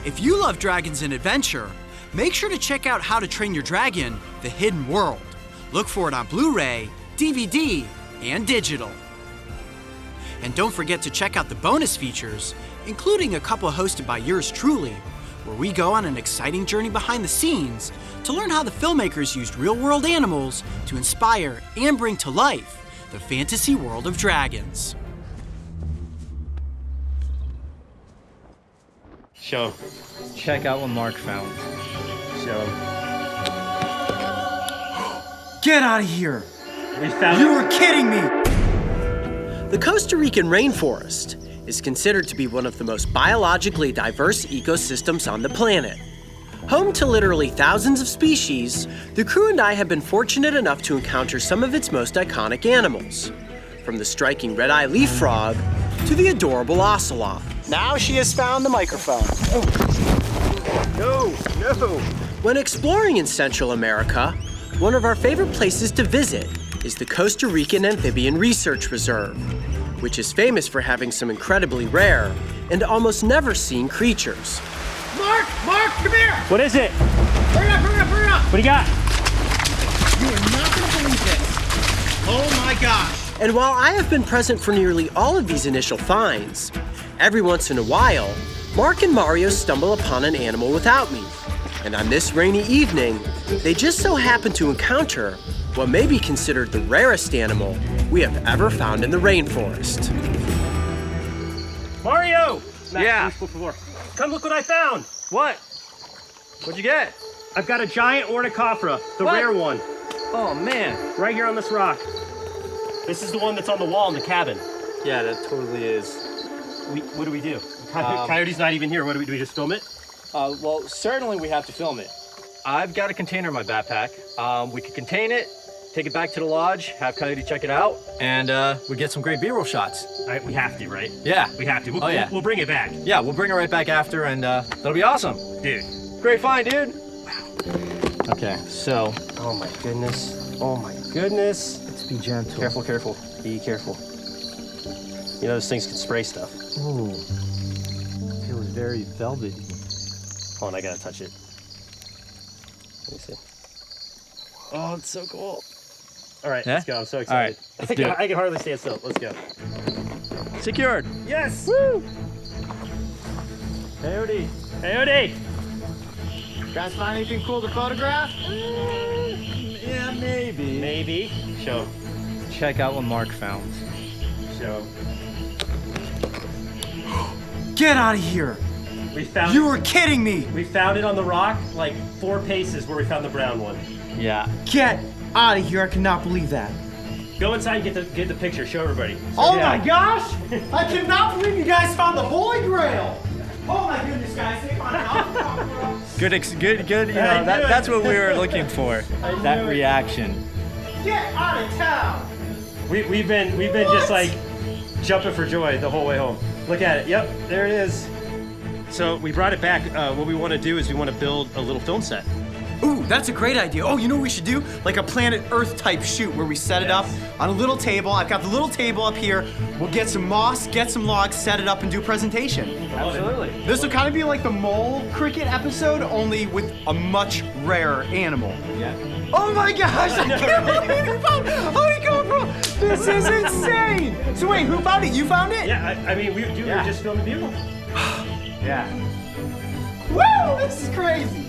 If you love dragons and adventure, make sure to check out How to Train Your Dragon: The Hidden World. Look for it on Blu-ray, DVD, and digital. And don't forget to check out the bonus features, including a couple hosted by yours truly, where we go on an exciting journey behind the scenes to learn how the filmmakers used real-world animals to inspire and bring to life the fantasy world of dragons. Show. Check out what Mark found. Show. Get out of here! We found You were kidding me! The Costa Rican rainforest is considered to be one of the most biologically diverse ecosystems on the planet. Home to literally thousands of species, the crew and I have been fortunate enough to encounter some of its most iconic animals, from the striking red-eye leaf frog to the adorable ocelot. Now she has found the microphone. No. When exploring in Central America, one of our favorite places to visit is the Costa Rican Amphibian Research Reserve, which is famous for having some incredibly rare and almost never seen creatures. Mark, come here! What is it? Hurry up! What do you got? You are not gonna believe this. Oh my gosh. And while I have been present for nearly all of these initial finds, every once in a while, Mark and Mario stumble upon an animal without me. And on this rainy evening, they just so happen to encounter what may be considered the rarest animal we have ever found in the rainforest. Mario! Max, Yeah. please, before. Come look what I found. What? What'd you get? I've got a giant ornithoptera, the What? rare one, Oh man. right here on this rock. This is the one that's on the wall in the cabin. Yeah, that totally is. What do we do? Coyote's not even here. What do? We just film it? Well, certainly we have to film it. I've got a container in my backpack. We could contain it, take it back to the lodge, have Coyote check it out, and we get some great B-roll shots. We have to, right? Yeah. We have to. Oh, yeah. We'll bring it back. Yeah, we'll bring it right back after, and that'll be awesome. Dude. Great find, dude. Wow. Okay, so. Oh my goodness. Oh my goodness. Let's be gentle. Careful. Be careful. You know those things can spray stuff. Ooh. Feels very velvety. Hold on, I gotta touch it. Let me see. Oh, it's so cool. All right, Yeah? let's go. I'm so excited. All right, let's do it. I can hardly stand still. Let's go. Secured. Yes! Woo! Coyote! Guys find anything cool to photograph? Yeah, maybe. Maybe. Show. Check out what Mark found. Show. Get out of here! We found You were kidding me! We found it on the rock, like 4 paces where we found the brown one. Yeah. Get out of here! I cannot believe that. Go inside and get the picture. Show everybody. Oh Yeah. my gosh! I cannot believe you guys found the Holy Grail! Oh my goodness, guys! They found it. Good. You know, I knew it. that's what we were looking for. That reaction. Get out of town! We've been just like jumping for joy the whole way home. Look at it. Yep, there it is. So we brought it back. What we want to do is we want to build a little film set. Ooh, that's a great idea. Oh, you know what we should do? Like a planet Earth type shoot where we set it up on a little table. I've got the little table up here. We'll get some moss, get some logs, set it up, and do a presentation. Absolutely. This will kind of be like the mole cricket episode, only with a much rarer animal. Yeah. Oh my gosh, I can't believe you found it! Honeycomb, bro! This is insane! So wait, who found it? You found it? Yeah, I mean, we were just filming beautiful. Yeah. Woo! This is crazy!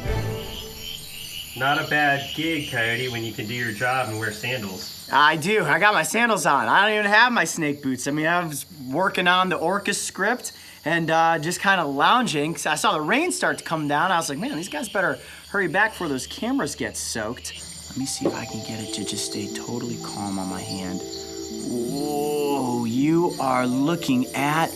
Not a bad gig, Coyote, when you can do your job and wear sandals. I do. I got my sandals on. I don't even have my snake boots. I mean, I was working on the Orca script and just kind of lounging. I saw the rain start to come down. I was like, man, these guys better hurry back before those cameras get soaked. Let me see if I can get it to just stay totally calm on my hand. Whoa, you are looking at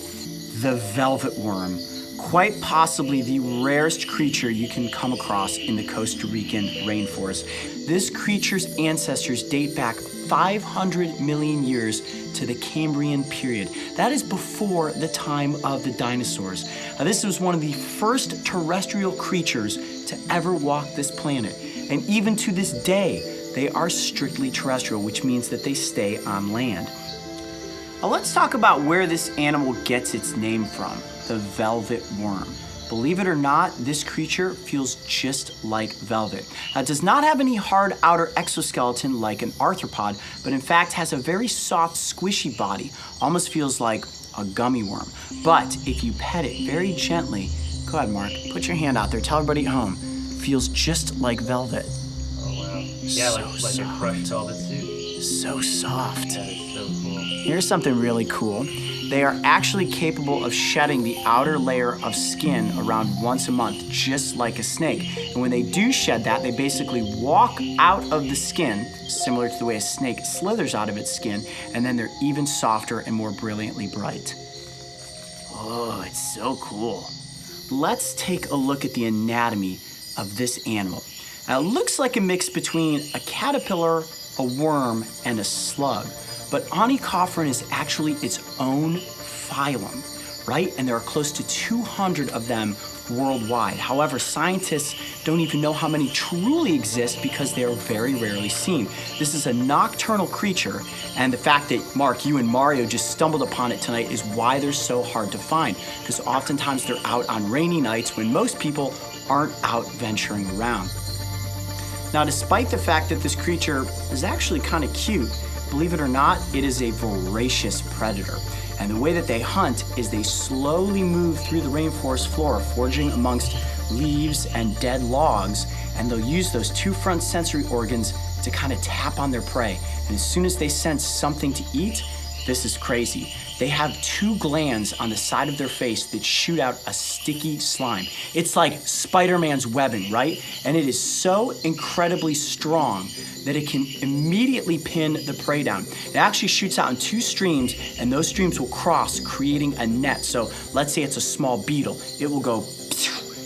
the velvet worm. Quite possibly the rarest creature you can come across in the Costa Rican rainforest. This creature's ancestors date back 500 million years to the Cambrian period. That is before the time of the dinosaurs. Now, this was one of the first terrestrial creatures to ever walk this planet. And even to this day, they are strictly terrestrial, which means that they stay on land. Now let's talk about where this animal gets its name from, the velvet worm. Believe it or not, this creature feels just like velvet. Now, it does not have any hard outer exoskeleton like an arthropod, but in fact has a very soft, squishy body, almost feels like a gummy worm. But if you pet it very gently, go ahead, Mark, put your hand out there, tell everybody at home, feels just like velvet. Oh, wow. Yeah, like a crushed velvet suit. So soft. That is so cool. Here's something really cool. They are actually capable of shedding the outer layer of skin around once a month, just like a snake. And when they do shed that, they basically walk out of the skin, similar to the way a snake slithers out of its skin, and then they're even softer and more brilliantly bright. Oh, it's so cool. Let's take a look at the anatomy of this animal. Now, it looks like a mix between a caterpillar, a worm, and a slug. But Onychophoran is actually its own phylum, right? And there are close to 200 of them worldwide. However, scientists don't even know how many truly exist because they are very rarely seen. This is a nocturnal creature, and the fact that, Mark, you and Mario just stumbled upon it tonight is why they're so hard to find, because oftentimes they're out on rainy nights when most people aren't out venturing around. Now, despite the fact that this creature is actually kind of cute, believe it or not, it is a voracious predator. And the way that they hunt is they slowly move through the rainforest floor, foraging amongst leaves and dead logs, and they'll use those two front sensory organs to kind of tap on their prey. And as soon as they sense something to eat, this is crazy. They have two glands on the side of their face that shoot out a sticky slime. It's like Spider-Man's webbing, right? And it is so incredibly strong that it can immediately pin the prey down. It actually shoots out in two streams, and those streams will cross, creating a net. So let's say it's a small beetle. It will go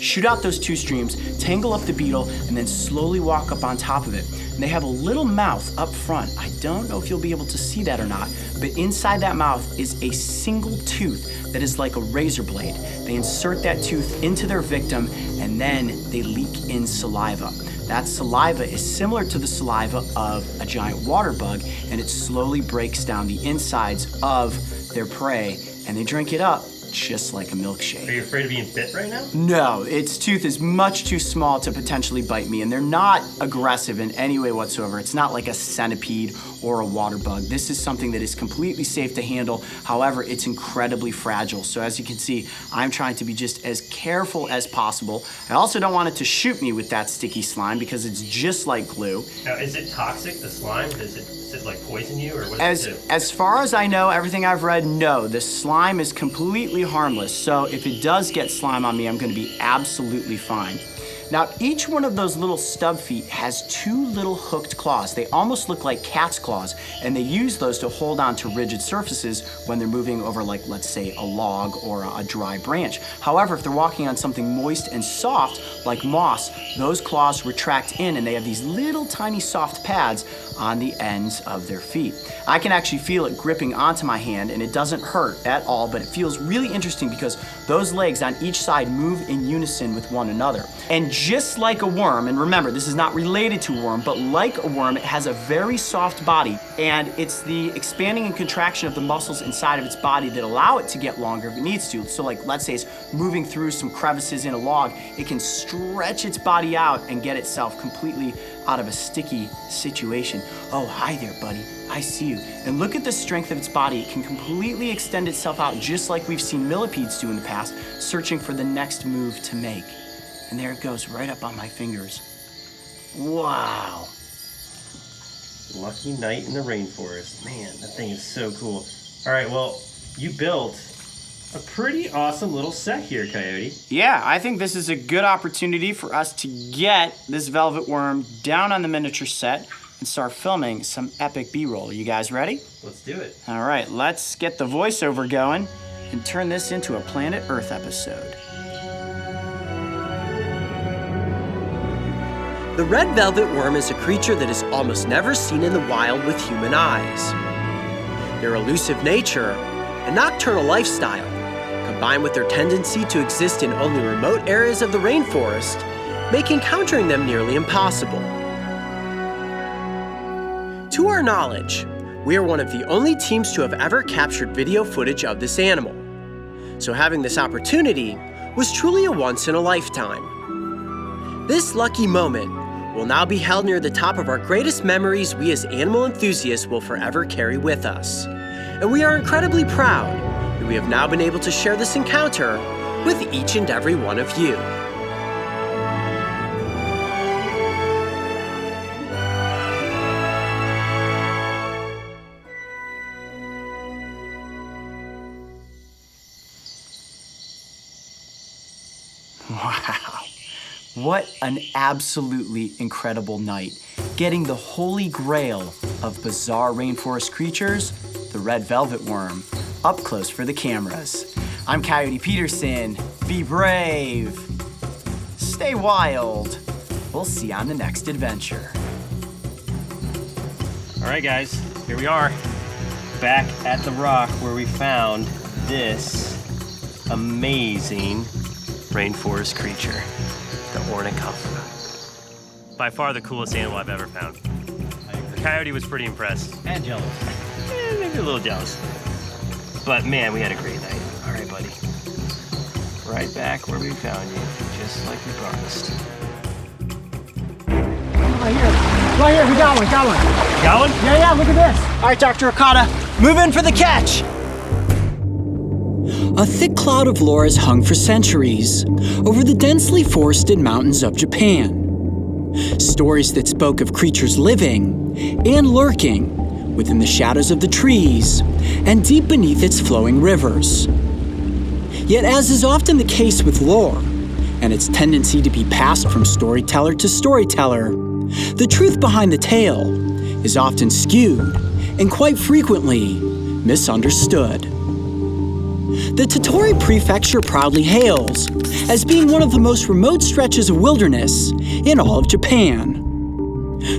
shoot out those two streams, tangle up the beetle, and then slowly walk up on top of it. And they have a little mouth up front. I don't know if you'll be able to see that or not, but inside that mouth is a single tooth that is like a razor blade. They insert that tooth into their victim, and then they leak in saliva. That saliva is similar to the saliva of a giant water bug, and it slowly breaks down the insides of their prey, and they drink it up just like a milkshake. Are you afraid of being bit right now? No, its tooth is much too small to potentially bite me, and they're not aggressive in any way whatsoever. It's not like a centipede or a water bug. This is something that is completely safe to handle. However, it's incredibly fragile. So as you can see, I'm trying to be just as careful as possible. I also don't want it to shoot me with that sticky slime because it's just like glue. Now, is it toxic, the slime? Does it like poison you, or what does it do? As far as I know, everything I've read, no. The slime is completely harmless. So if it does get slime on me, I'm gonna be absolutely fine. Now, each one of those little stub feet has two little hooked claws. They almost look like cat's claws, and they use those to hold on to rigid surfaces when they're moving over, like, let's say, a log or a dry branch. However, if they're walking on something moist and soft, like moss, those claws retract in, and they have these little tiny soft pads on the ends of their feet. I can actually feel it gripping onto my hand, and it doesn't hurt at all, but it feels really interesting because those legs on each side move in unison with one another. And just like a worm, and remember, this is not related to a worm, but like a worm, it has a very soft body, and it's the expanding and contraction of the muscles inside of its body that allow it to get longer if it needs to. So like, let's say it's moving through some crevices in a log, it can stretch its body out and get itself completely out of a sticky situation. Oh, hi there, buddy. I see you. And look at the strength of its body. It can completely extend itself out just like we've seen millipedes do in the past, searching for the next move to make. And there it goes, right up on my fingers. Wow. Lucky night in the rainforest. Man, that thing is so cool. All right, well, you built a pretty awesome little set here, Coyote. Yeah, I think this is a good opportunity for us to get this velvet worm down on the miniature set and start filming some epic B-roll. Are you guys ready? Let's do it. All right, let's get the voiceover going and turn this into a Planet Earth episode. The red velvet worm is a creature that is almost never seen in the wild with human eyes. Their elusive nature and nocturnal lifestyle, combined with their tendency to exist in only remote areas of the rainforest, make encountering them nearly impossible. To our knowledge, we are one of the only teams to have ever captured video footage of this animal, so having this opportunity was truly a once-in-a-lifetime. This lucky moment will now be held near the top of our greatest memories we as animal enthusiasts will forever carry with us. And we are incredibly proud that we have now been able to share this encounter with each and every one of you. Wow, what an absolutely incredible night. Getting the holy grail of bizarre rainforest creatures, the red velvet worm, up close for the cameras. I'm Coyote Peterson. Be brave. Stay wild. We'll see you on the next adventure. All right, guys, here we are. Back at the rock where we found this amazing rainforest creature, the ornithoptera. By far the coolest animal I've ever found. The Coyote was pretty impressed. And jealous. Maybe a little jealous. But man, we had a great night. All right, buddy. Right back where we found you, just like we promised. Right here, we got one. Got one? Yeah, look at this. All right, Dr. Okada, move in for the catch. A thick cloud of lore has hung for centuries over the densely forested mountains of Japan. Stories that spoke of creatures living and lurking within the shadows of the trees and deep beneath its flowing rivers. Yet, as is often the case with lore and its tendency to be passed from storyteller to storyteller, the truth behind the tale is often skewed and quite frequently misunderstood. The Tottori Prefecture proudly hails as being one of the most remote stretches of wilderness in all of Japan.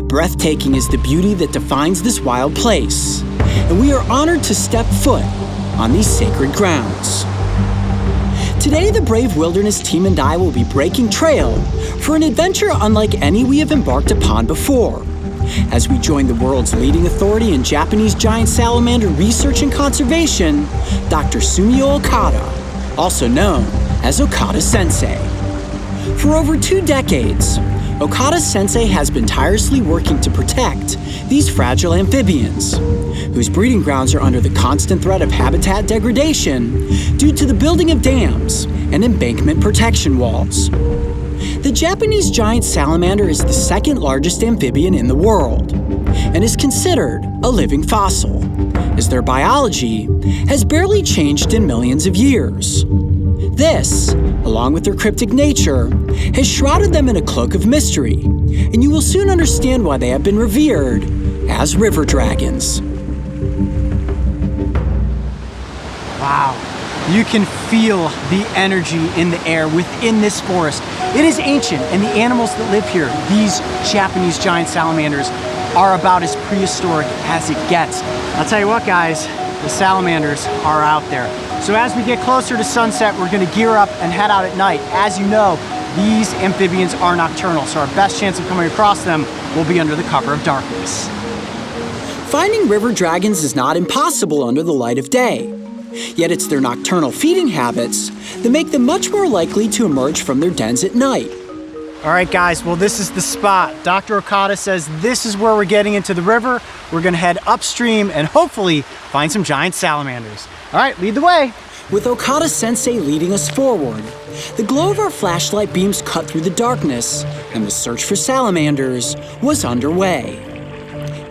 Breathtaking is the beauty that defines this wild place, and we are honored to step foot on these sacred grounds. Today, the brave wilderness team and I will be breaking trail for an adventure unlike any we have embarked upon before, as we join the world's leading authority in Japanese giant salamander research and conservation, Dr. Sumio Okada, also known as Okada Sensei. For over 2 decades, Okada Sensei has been tirelessly working to protect these fragile amphibians, whose breeding grounds are under the constant threat of habitat degradation due to the building of dams and embankment protection walls. The Japanese giant salamander is the second largest amphibian in the world and is considered a living fossil, as their biology has barely changed in millions of years. This, along with their cryptic nature, has shrouded them in a cloak of mystery, and you will soon understand why they have been revered as river dragons. Wow, you can feel the energy in the air within this forest. It is ancient, and the animals that live here, these Japanese giant salamanders, are about as prehistoric as it gets. I'll tell you what, guys, the salamanders are out there. So as we get closer to sunset, we're gonna gear up and head out at night. As you know, these amphibians are nocturnal, so our best chance of coming across them will be under the cover of darkness. Finding river dragons is not impossible under the light of day. Yet it's their nocturnal feeding habits that make them much more likely to emerge from their dens at night. All right, guys, well, this is the spot. Dr. Okada says this is where we're getting into the river. We're gonna head upstream and hopefully find some giant salamanders. All right, lead the way. With Okada Sensei leading us forward, the glow of our flashlight beams cut through the darkness, and the search for salamanders was underway.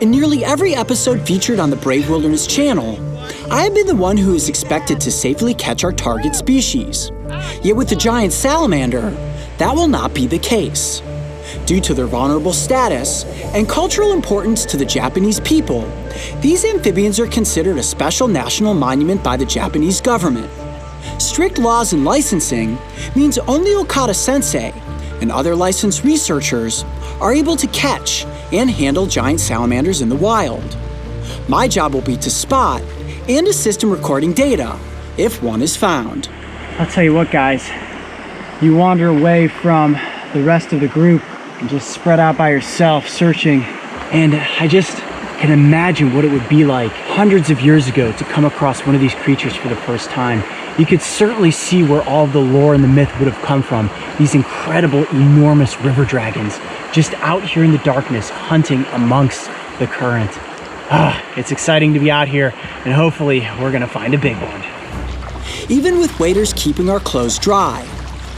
In nearly every episode featured on the Brave Wilderness channel, I have been the one who is expected to safely catch our target species. Yet with the giant salamander, that will not be the case. Due to their vulnerable status and cultural importance to the Japanese people, these amphibians are considered a special national monument by the Japanese government. Strict laws and licensing means only Okada-sensei and other licensed researchers are able to catch and handle giant salamanders in the wild. My job will be to spot and assist in recording data if one is found. I'll tell you what, guys, you wander away from the rest of the group and just spread out by yourself searching, and I just can imagine what it would be like hundreds of years ago to come across one of these creatures for the first time. You could certainly see where all of the lore and the myth would have come from. These incredible, enormous river dragons just out here in the darkness hunting amongst the current. It's exciting to be out here, and hopefully we're gonna find a big one. Even with waders keeping our clothes dry,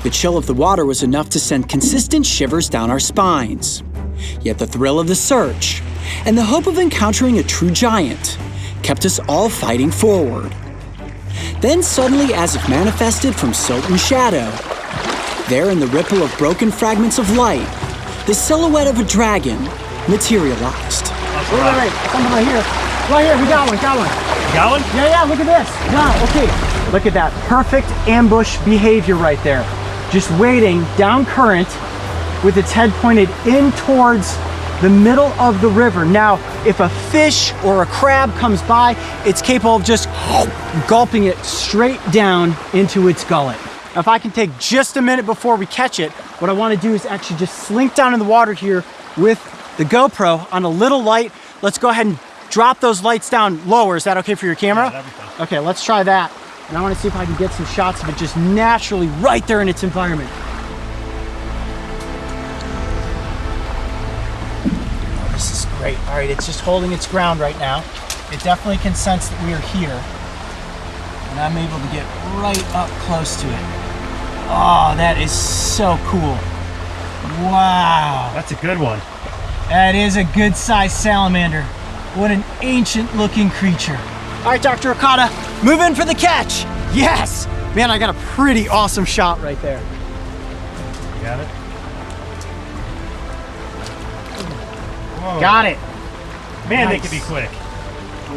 the chill of the water was enough to send consistent shivers down our spines. Yet the thrill of the search and the hope of encountering a true giant kept us all fighting forward. Then suddenly, as if manifested from silt and shadow, there in the ripple of broken fragments of light, the silhouette of a dragon materialized. Wait, something right here. Right here, we got one. Got one? Yeah, look at this. Wow, okay. Look at that, perfect ambush behavior right there. Just waiting down current with its head pointed in towards the middle of the river. Now, if a fish or a crab comes by, it's capable of just gulping it straight down into its gullet. Now, if I can take just a minute before we catch it, what I want to do is actually just slink down in the water here with the GoPro on a little light. Let's go ahead and drop those lights down lower. Is that okay for your camera? Yeah, that'd be fine. Okay, let's try that. And I want to see if I can get some shots of it just naturally right there in its environment. Oh, this is great. All right, it's just holding its ground right now. It definitely can sense that we are here. And I'm able to get right up close to it. Oh, that is so cool. Wow. That's a good one. That is a good sized salamander. What an ancient looking creature. All right, Dr. Okada, move in for the catch. Yes. Man, I got a pretty awesome shot right there. Got it? Whoa. Got it. Man, Nice. they can be quick.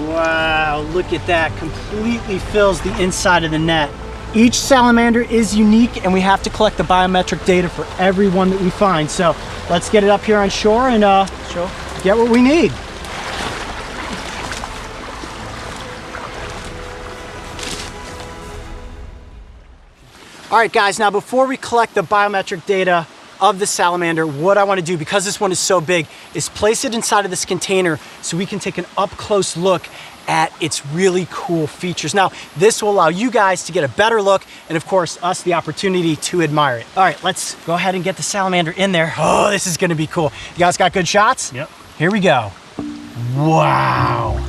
Wow, look at that. Completely fills the inside of the net. Each salamander is unique, and we have to collect the biometric data for every one that we find. So let's get it up here on shore and get what we need. All right, guys, now before we collect the biometric data of the salamander, what I want to do, because this one is so big, is place it inside of this container so we can take an up-close look at its really cool features. Now, this will allow you guys to get a better look and, of course, us the opportunity to admire it. All right, let's go ahead and get the salamander in there. Oh, this is gonna be cool. You guys got good shots? Yep. Here we go. Wow.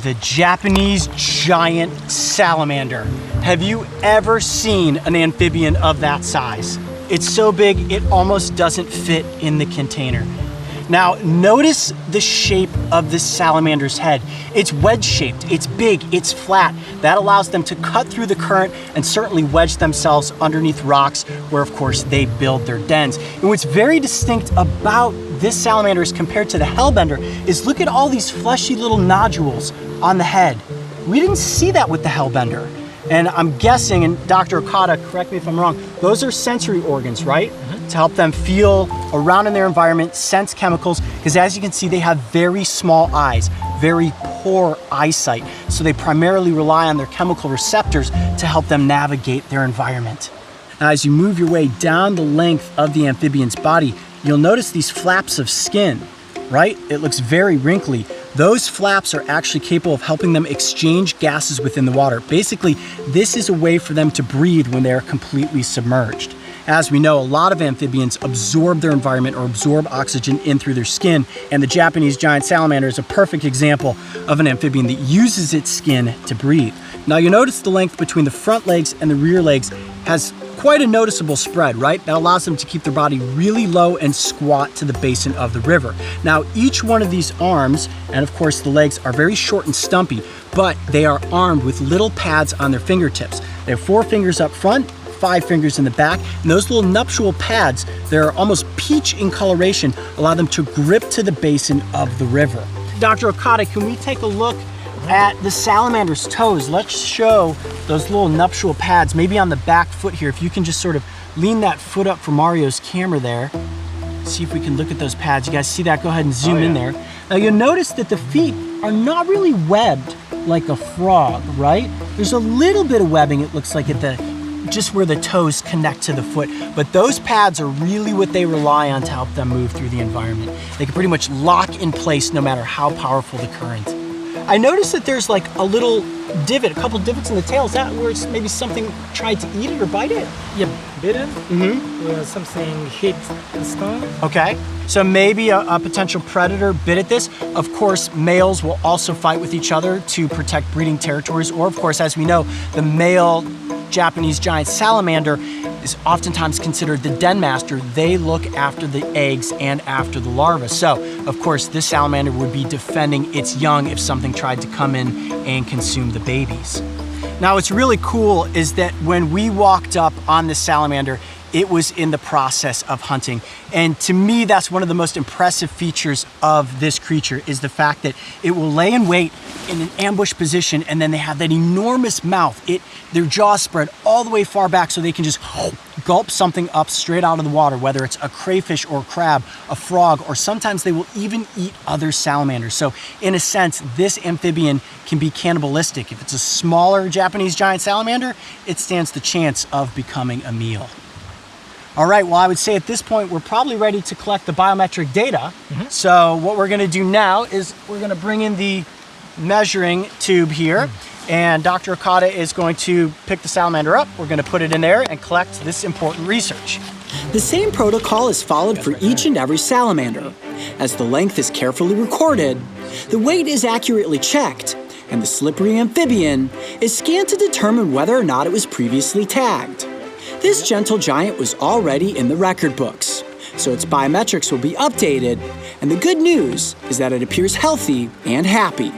The Japanese giant salamander. Have you ever seen an amphibian of that size? It's so big, it almost doesn't fit in the container. Now, notice the shape of this salamander's head. It's wedge-shaped, it's big, it's flat. That allows them to cut through the current and certainly wedge themselves underneath rocks where, of course, they build their dens. And what's very distinct about this salamander as compared to the hellbender is look at all these fleshy little nodules on the head. We didn't see that with the hellbender. And I'm guessing, and Dr. Okada, correct me if I'm wrong, those are sensory organs, right? To help them feel around in their environment, sense chemicals, because as you can see, they have very small eyes, very poor eyesight. So they primarily rely on their chemical receptors to help them navigate their environment. Now, as you move your way down the length of the amphibian's body, you'll notice these flaps of skin, right? It looks very wrinkly. Those flaps are actually capable of helping them exchange gases within the water. Basically, this is a way for them to breathe when they're completely submerged. As we know, a lot of amphibians absorb their environment or absorb oxygen in through their skin, and the Japanese giant salamander is a perfect example of an amphibian that uses its skin to breathe. Now you notice the length between the front legs and the rear legs has quite a noticeable spread, right? That allows them to keep their body really low and squat to the basin of the river. Now, each one of these arms, and of course the legs, are very short and stumpy, but they are armed with little pads on their fingertips. They have 4 fingers up front, 5 fingers in the back, and those little nuptial pads, they're almost peach in coloration, allow them to grip to the basin of the river. Dr. Okada, can we take a look at the salamander's toes? Let's show those little nuptial pads, maybe on the back foot here. If you can just sort of lean that foot up for Mario's camera there. See if we can look at those pads. You guys see that? Go ahead and zoom in there. Now you'll notice that the feet are not really webbed like a frog, right? There's a little bit of webbing, it looks like, at just where the toes connect to the foot, but those pads are really what they rely on to help them move through the environment. They can pretty much lock in place no matter how powerful the current. I noticed that there's like a little divot, a couple divots in the tail. Is that where it's maybe something tried to eat it or bite it? Yeah, bitten. Or something hit the stone. Okay, so maybe a potential predator bit at this. Of course, males will also fight with each other to protect breeding territories, or of course, as we know, the male Japanese giant salamander is oftentimes considered the den master. They look after the eggs and after the larvae. So, of course, this salamander would be defending its young if something tried to come in and consume the babies. Now, what's really cool is that when we walked up on this salamander, it was in the process of hunting. And to me, that's one of the most impressive features of this creature, is the fact that it will lay in wait in an ambush position, and then they have that enormous mouth. Their jaws spread all the way far back so they can just gulp something up straight out of the water, whether it's a crayfish or a crab, a frog, or sometimes they will even eat other salamanders. So in a sense, this amphibian can be cannibalistic. If it's a smaller Japanese giant salamander, it stands the chance of becoming a meal. All right, well, I would say at this point, we're probably ready to collect the biometric data. So what we're gonna do now is we're gonna bring in the measuring tube here, and Dr. Okada is going to pick the salamander up. We're gonna put it in there and collect this important research. The same protocol is followed for each and every salamander. As the length is carefully recorded, the weight is accurately checked, and the slippery amphibian is scanned to determine whether or not it was previously tagged. This gentle giant was already in the record books, so its biometrics will be updated, and the good news is that it appears healthy and happy.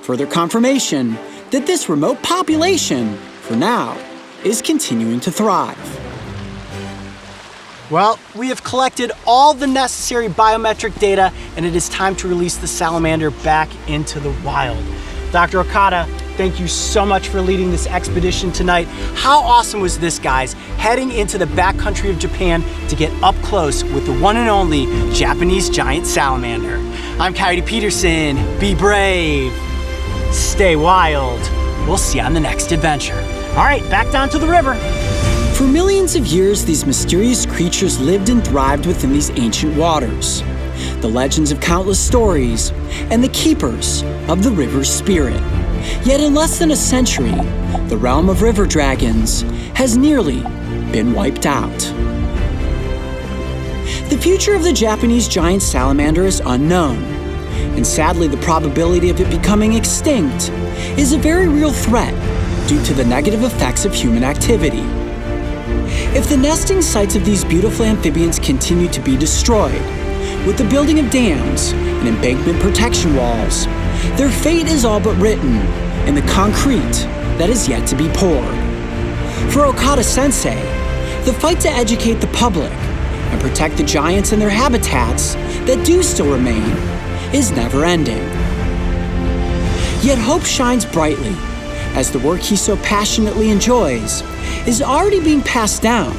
Further confirmation that this remote population, for now, is continuing to thrive. Well, we have collected all the necessary biometric data, and it is time to release the salamander back into the wild. Dr. Okada, thank you so much for leading this expedition tonight. How awesome was this, guys? Heading into the backcountry of Japan to get up close with the one and only Japanese giant salamander. I'm Coyote Peterson. Be brave. Stay wild. We'll see you on the next adventure. All right, back down to the river. For millions of years, these mysterious creatures lived and thrived within these ancient waters. The legends of countless stories, and the keepers of the river's spirit. Yet in less than a century, the realm of river dragons has nearly been wiped out. The future of the Japanese giant salamander is unknown, and sadly the probability of it becoming extinct is a very real threat due to the negative effects of human activity. If the nesting sites of these beautiful amphibians continue to be destroyed, with the building of dams and embankment protection walls, their fate is all but written in the concrete that is yet to be poured. For Okada-sensei, the fight to educate the public and protect the giants and their habitats that do still remain is never-ending. Yet hope shines brightly as the work he so passionately enjoys is already being passed down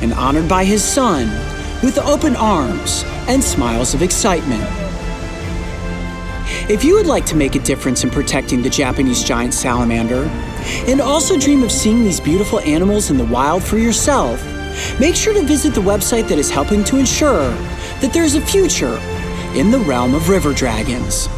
and honored by his son with open arms and smiles of excitement. If you would like to make a difference in protecting the Japanese giant salamander, and also dream of seeing these beautiful animals in the wild for yourself, make sure to visit the website that is helping to ensure that there is a future in the realm of river dragons.